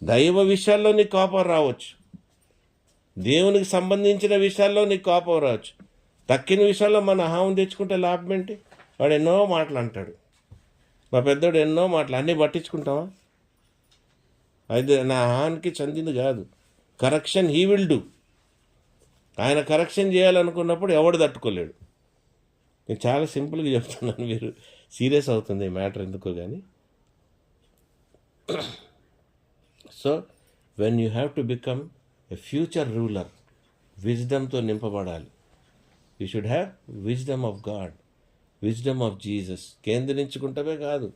దైవ విషయాల్లో నీకు కోపం రావచ్చు, దేవునికి సంబంధించిన విషయాల్లో నీకు కోపం రావచ్చు. తక్కిన విషయాల్లో మన అహం తెచ్చుకుంటే లాభం ఏంటి? వాడు ఎన్నో మాటలు అంటాడు, మా పెద్దోడు ఎన్నో మాటలు, అన్నీ పట్టించుకుంటావా? అయితే నా అహానికి చెందింది కాదు. Correction he will do. ఆయన కరెక్షన్ చేయాలనుకున్నప్పుడు ఎవడు తట్టుకోలేడు. నేను చాలా సింపుల్గా చెప్తున్నాను, మీరు సీరియస్ అవుతుంది ఈ మ్యాటర్ ఎందుకో కానీ. So when you have to become a future ruler, విజ్డమ్తో నింపబడాలి. You should have wisdom of God, wisdom of Jesus. కేంద్రించుకుంటమే కాదు,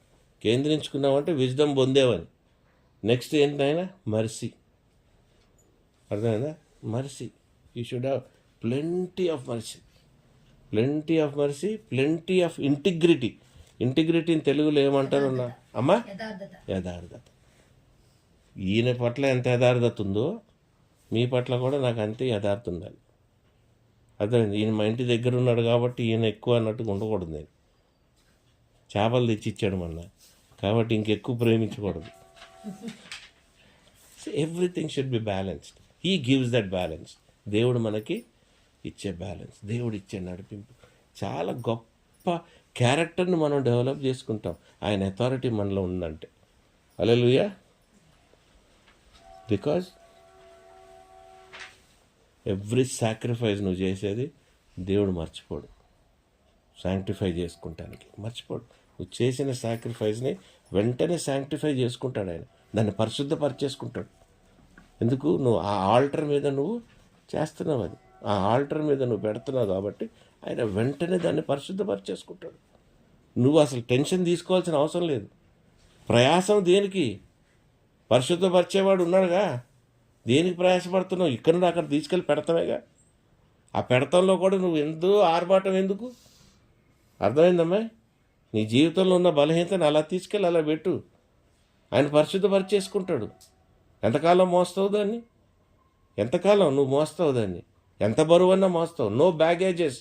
కేంద్రించుకున్నామంటే విజ్డమ్ పొందేవని. నెక్స్ట్ ఏంటైనా మర్సీ. అర్థమైందా? Mercy. You should have plenty of mercy, plenty of mercy, plenty of integrity. ఇంటిగ్రిటీని తెలుగులో ఏమంటారు అమ్మా? యథార్థత. ఈయన పట్ల ఎంత యథార్థత ఉందో మీ పట్ల కూడా నాకు అంతే యథార్థత ఉండాలి. అర్థమైంది? ఈయన మా ఇంటి దగ్గర ఉన్నాడు కాబట్టి ఈయన ఎక్కువ అన్నట్టుగా ఉండకూడదు. నేను చేపలు తెచ్చిచ్చాడు మొన్న కాబట్టి ఇంకెక్కువ ప్రేమించకూడదు. Everything should be balanced. He gives that balance. దేవుడు మనకి ఇచ్చే బ్యాలెన్స్, దేవుడు ఇచ్చే నడిపింపు. చాలా గొప్ప క్యారెక్టర్ని మనం డెవలప్ చేసుకుంటాం ఆయన అథారిటీ మనలో ఉందంటే. హల్లెలూయా. బికాజ్ ఎవ్రీ సాక్రిఫైస్ నువ్వు చేసేది దేవుడు మర్చిపోడు. శాంక్టిఫై చేసుకుంటానికి మర్చిపోడు. నువ్వు చేసిన సాక్రిఫైస్ని వెంటనే శాంక్టిఫై చేసుకుంటాడు ఆయన, దాన్ని పరిశుద్ధపరిచేసుకుంటాడు. ఎందుకు? నువ్వు ఆ ఆల్టర్ మీద నువ్వు చేస్తున్నావు, అది ఆ ఆల్టర్ మీద నువ్వు పెడుతున్నావు కాబట్టి ఆయన వెంటనే దాన్ని పరిశుద్ధపరిచేసుకుంటాడు. నువ్వు అసలు టెన్షన్ తీసుకోవాల్సిన అవసరం లేదు. ప్రయాసం దేనికి? పరిశుద్ధపరిచేవాడు ఉన్నాడుగా. దేనికి ప్రయాసపడుతున్నావు? ఇక్కడ నుండి అక్కడ తీసుకెళ్ళి పెడతామేగా. ఆ పెడతంలో కూడా నువ్వు ఎందుకు ఆర్భాటం ఎందుకు? అర్థమైందమ్మా? నీ జీవితంలో ఉన్న బలహీనతను అలా తీసుకెళ్ళి అలా పెట్టు, ఆయన పరిశుద్ధపరిచేసుకుంటాడు. ఎంతకాలం మోస్తావు దాన్ని? ఎంతకాలం నువ్వు మోస్తావు దాన్ని? ఎంత బరువన్నా మోస్తావు. No baggages.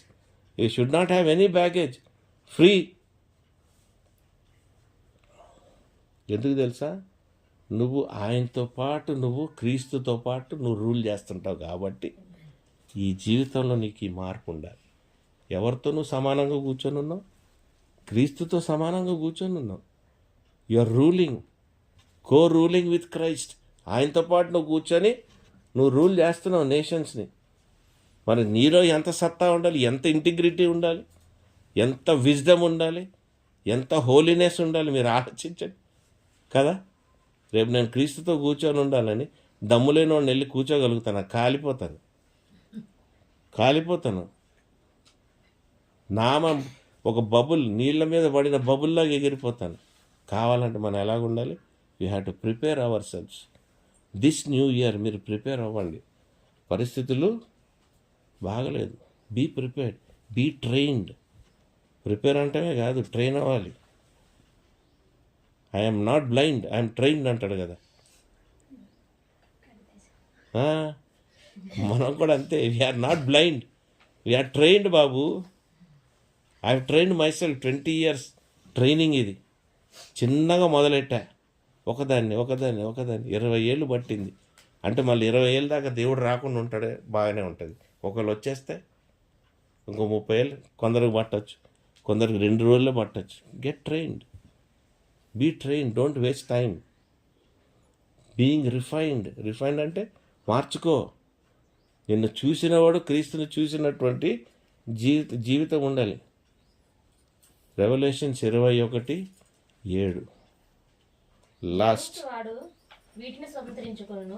You should not have any baggage. Free. ఎందుకు తెలుసా? నువ్వు ఆయనతో పాటు నువ్వు క్రీస్తుతో పాటు నువ్వు రూల్ చేస్తుంటావు కాబట్టి ఈ జీవితంలో నీకు ఈ మార్పు ఉండాలి. ఎవరితో నువ్వు సమానంగా కూర్చొని ఉన్నావు? క్రీస్తుతో సమానంగా కూర్చొని ఉన్నావు. You are ruling, ruling with Christ. ఆయనతో పాటు నువ్వు కూర్చొని నువ్వు రూల్ చేస్తున్నావు నేషన్స్ని. మరి నీలో ఎంత సత్తా ఉండాలి, ఎంత ఇంటిగ్రిటీ ఉండాలి, ఎంత విజ్డమ్ ఉండాలి, ఎంత హోలీనెస్ ఉండాలి, మీరు ఆలోచించండి కదా. రేపు నేను క్రీస్తుతో కూర్చొని ఉండాలని దమ్ములేని వాడిని వెళ్ళి కూర్చోగలుగుతాను? కాలిపోతాను. నామం ఒక బబుల్, నీళ్ళ మీద పడిన బబుల్లాగా ఎగిరిపోతాను. కావాలంటే మనం ఎలాగ ఉండాలి? We have to prepare ourselves. This new year మీరు ప్రిపేర్ అవ్వండి. పరిస్థితులు బాగలేదు, be prepared, be trained. Prepare అంటేనే కాదు, ట్రైన్ అవ్వాలి. I'm not blind, I'm trained అంటాడు కదా. మనం కూడా అంతే. We are not blind, we are trained బాబు. I have trained myself 20 years training. ఇది చిన్నగా మొదలెట్టా, ఒకదాన్ని 20 ఏళ్ళు పట్టింది. అంటే మళ్ళీ 20 ఏళ్ళ దాకా దేవుడు రాకుండా ఉంటాడే, బాగానే ఉంటుంది. ఒకళ్ళు వచ్చేస్తే ఇంకో 30 ఏళ్ళు కొందరికి పట్టచ్చు, కొందరికి 2 రోజుల్లో పట్టచ్చు. Get trained, be trained, don't waste time. Being refined అంటే మార్చుకో. నిన్ను చూసినవాడు క్రీస్తుని చూసినటువంటి జీవితం ఉండాలి. Revelations 21:7 last. వాడు వీటిని స్వతంత్రించుకొనును,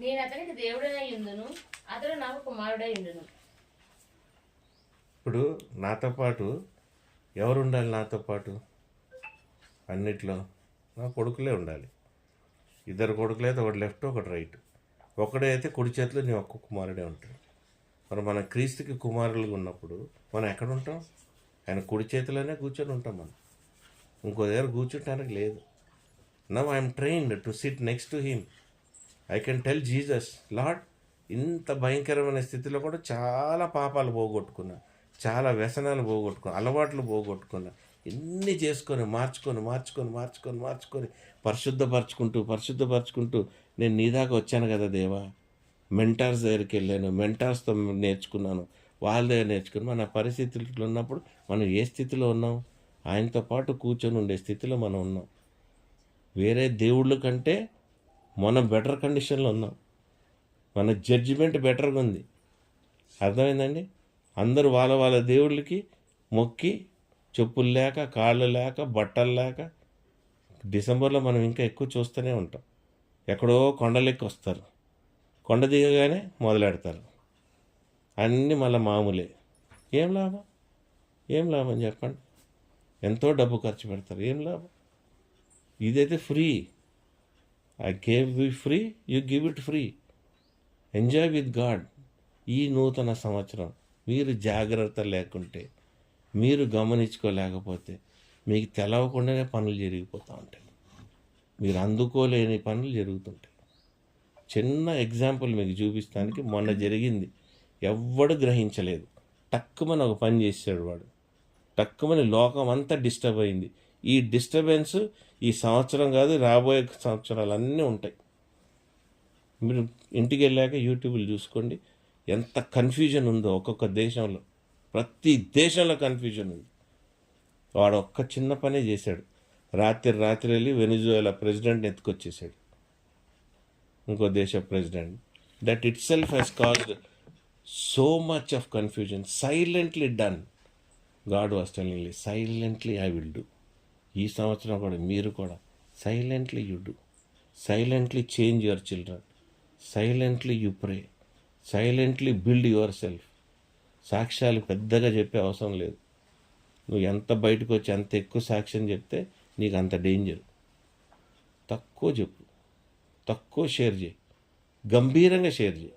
నేను అతనికి దేవుడనై ఉండును, అతడు నాకు కుమారుడై ఉండును. ఇప్పుడు నాతో పాటు ఎవరు ఉండాలి? నాతో పాటు అన్నిట్లో నా కొడుకులే ఉండాలి. 2 కొడుకులైతే ఒకటి లెఫ్ట్ ఒకటి రైట్. ఒకడే అయితే కుడి చేతిలో నీ ఒక్క కుమారుడే ఉంటాడు. మరి మన క్రీస్తుకి కుమారులుగా ఉన్నప్పుడు మనం ఎక్కడ ఉంటాం? ఆయన కుడి చేతిలోనే కూర్చొని ఉంటాం. మనం ఇంకో దగ్గర కూర్చుంటానికి లేదు. Now I'm trained to SIT next to him. I can tell Jesus, lord, ఇంత భయంకరమైన స్థితిలో కూడా చాలా పాపాలు పోగొట్టుకున్నా, చాలా వ్యసనాలు పోగొట్టుకున్నా, అలవాట్లు పోగొట్టుకున్నా, ఎన్ని చేసుకొని మార్చుకొని పరిశుద్ధపరచుకుంటూ నేను నీ దాకా వచ్చాను కదా దేవా. మెంటార్స్ దగ్గరికి వెళ్ళాను, మెంటార్స్తో నేర్చుకున్నాను, వాళ్ళ దగ్గర నేర్చుకుని మన పరిస్థితులు ఉన్నప్పుడు మనం ఏ స్థితిలో ఉన్నాం? ఆయనతో పాటు కూర్చొని ఉండే స్థితిలో మనం ఉన్నాం. వేరే దేవుళ్ళ కంటే మనం బెటర్ కండిషన్లో ఉన్నాం. మన జడ్జిమెంట్ బెటర్గా ఉంది. అర్థమైందండి? అందరూ వాళ్ళ దేవుళ్ళకి మొక్కి చెప్పులు లేక, కాళ్ళు లేక, బట్టలు లేక, డిసెంబర్లో మనం ఇంకా ఎక్కువ చూస్తూనే ఉంటాం. ఎక్కడో కొండలెక్కి వస్తారు, కొండ దిగగానే మొదలెడతారు. అన్నీ మళ్ళీ మామూలే. ఏం లాభం చెప్పండి? ఎంతో డబ్బు ఖర్చు పెడతారు, ఏం లాభం? ఇదైతే free. I gave you free, you give it free. Enjoy with God. ఈ నూతన సంవత్సరం మీరు జాగ్రత్త లేకుంటే, మీరు గమనించుకోలేకపోతే మీకు తెలవకుండానే పనులు జరిగిపోతూ ఉంటాయి. మీరు అందుకోలేని పనులు జరుగుతుంటాయి. చిన్న ఎగ్జాంపుల్ మీకు చూపిస్తానికి మొన్న జరిగింది. ఎవ్వడు గ్రహించలేదు. టక్కుమని ఒక పని చేసాడు వాడు. టక్కుమని లోకం అంతా డిస్టర్బ్ అయింది. ఈ డిస్టర్బెన్స్ ఈ సంవత్సరం కాదు, రాబోయే సంవత్సరాలు అన్నీ ఉంటాయి. మీరు ఇంటికి వెళ్ళాక యూట్యూబ్లు చూసుకోండి, ఎంత కన్ఫ్యూజన్ ఉందో ఒక్కొక్క దేశంలో. ప్రతి దేశంలో కన్ఫ్యూజన్ ఉంది. వాడు ఒక్క చిన్న పనే చేశాడు. రాత్రి వెళ్ళి వెనిజువేలా ప్రెసిడెంట్ని ఎత్తుకొచ్చేసాడు, ఇంకో దేశ president. That it self has caused so much of confusion. Silently done. God was telling, silently I will do. ఈ సంవత్సరం కూడా మీరు కూడా silently you do. Silently change your children. Silently you pray. Silently build your self. సాక్ష్యాలు పెద్దగా చెప్పే అవసరం లేదు. నువ్వు ఎంత బయటకు వచ్చి అంత ఎక్కువ సాక్ష్యం చెప్తే నీకు అంత డేంజర్. తక్కువ చెప్పు, తక్కువ షేర్ చేయి, గంభీరంగా షేర్ చేయి,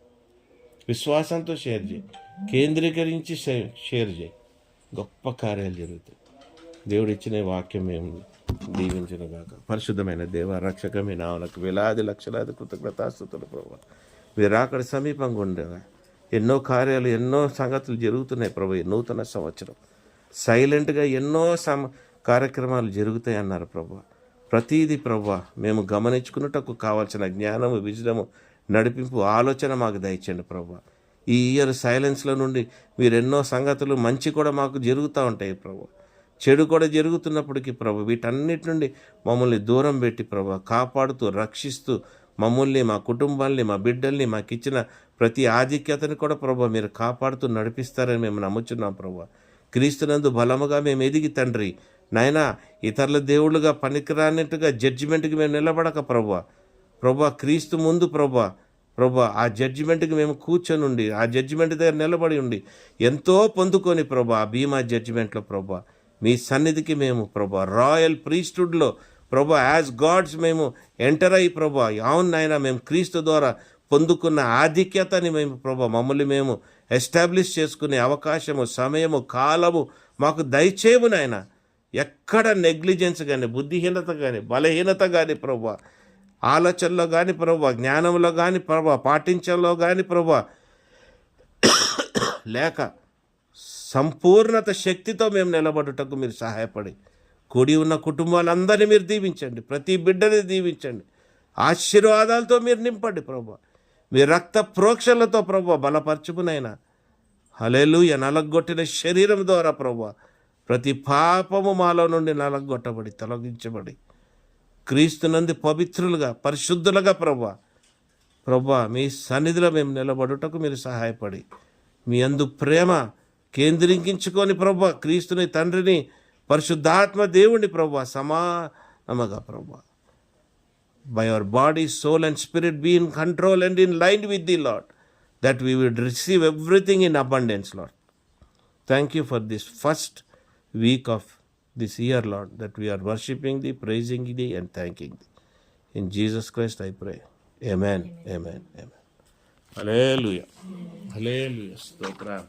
విశ్వాసంతో షేర్ చేయి, కేంద్రీకరించి షేర్ చేయి. గొప్ప కార్యాలు జరుగుతాయి. దేవుడిచ్చిన వాక్యం మేము దీవించిన గాక. పరిశుద్ధమైన దేవ, రక్షకమే నామలకు వేలాది లక్షలాది కృతజ్ఞతాస్తుతులు ప్రభువా. మీరు అక్కడ సమీపంగా ఉండేవా. ఎన్నో కార్యాలు, ఎన్నో సంగతులు జరుగుతున్నాయి ప్రభు. నూతన సంవత్సరం సైలెంట్గా ఎన్నో కార్యక్రమాలు జరుగుతాయి అన్నారు ప్రభు. ప్రతీది ప్రభా మేము గమనించుకున్నటకు కావాల్సిన జ్ఞానము, విజడము, నడిపింపు, ఆలోచన మాకు దయచేయండి ప్రభా. ఈ ఇయర్ సైలెన్స్లో నుండి మీరు ఎన్నో సంగతులు మంచి కూడా మాకు జరుగుతూ ఉంటాయి ప్రభా, చెడు కూడా జరుగుతున్నప్పటికీ ప్రభా వీటన్నిటి నుండి మమ్మల్ని దూరం పెట్టి ప్రభా కాపాడుతూ, రక్షిస్తూ మమ్మల్ని, మా కుటుంబాల్ని, మా బిడ్డల్ని, మాకు ఇచ్చిన ప్రతి ఆధిక్యతని కూడా ప్రభా మీరు కాపాడుతూ నడిపిస్తారని మేము నమ్ముచున్నాం ప్రభా. క్రీస్తునందు బలముగా మేము ఎదిగి తండ్రి నాయనా ఇతరుల దేవుళ్ళుగా పనికిరానట్టుగా జడ్జిమెంట్కి మేము నిలబడక ప్రభా క్రీస్తు ముందు ప్రభా ఆ జడ్జిమెంట్కి మేము కూర్చొని ఆ జడ్జిమెంట్ దగ్గర నిలబడి ఉండి ఎంతో పొందుకొని ప్రభా ఆ బీమా జడ్జిమెంట్లో ప్రభా మీ సన్నిధికి మేము ప్రభా రాయల్ ప్రీస్టుడ్లో ప్రభా యాజ్ గాడ్స్ మేము ఎంటర్ అయ్యి ప్రభా అవును నాయన మేము క్రీస్తు ద్వారా పొందుకున్న ఆధిక్యతని మేము ప్రభా మమ్మల్ని మేము ఎస్టాబ్లిష్ చేసుకునే అవకాశము, సమయము, కాలము మాకు దయచేయము నాయన. ఎక్కడ నెగ్లిజెన్స్ కానీ, బుద్ధిహీనత కానీ, బలహీనత కానీ ప్రభా ఆలోచనలో కానీ ప్రభా, జ్ఞానంలో కానీ ప్రభా, పాటించడంలో కానీ ప్రభా లేక సంపూర్ణత శక్తితో మేము నిలబడుటకు మీరు సహాయపడి కూడి ఉన్న కుటుంబాలందరినీ మీరు దీవించండి, ప్రతి బిడ్డని దీవించండి, ఆశీర్వాదాలతో మీరు నింపండి ప్రభా. మీ రక్త ప్రోక్షలతో ప్రభా బలపరచుకునైనా హల్లెలూయా. నలగొట్టిన శరీరం ద్వారా ప్రభా ప్రతి పాపము మాలో నుండి నలగొట్టబడి తొలగించబడి క్రీస్తునందు పవిత్రులుగా, పరిశుద్ధులుగా ప్రభా మీ సన్నిధిలో మేము నిలబడుటకు మీరు సహాయపడి మీ అందు ప్రేమ కేంద్రీకరించుకొని ప్రభా క్రీస్తుని తండ్రిని, పరిశుద్ధాత్మ దేవుని ప్రభా సమానముగా ప్రభా by our body, soul and spirit be in control and in line with thee, Lord, that we would receive everything in abundance, Lord. Thank you for this first week of this year, Lord, that we are worshiping thee, praising thee and thanking thee. In Jesus Christ I pray. Amen. Amen. Amen. Hallelujah. Hallelujah. Stotram.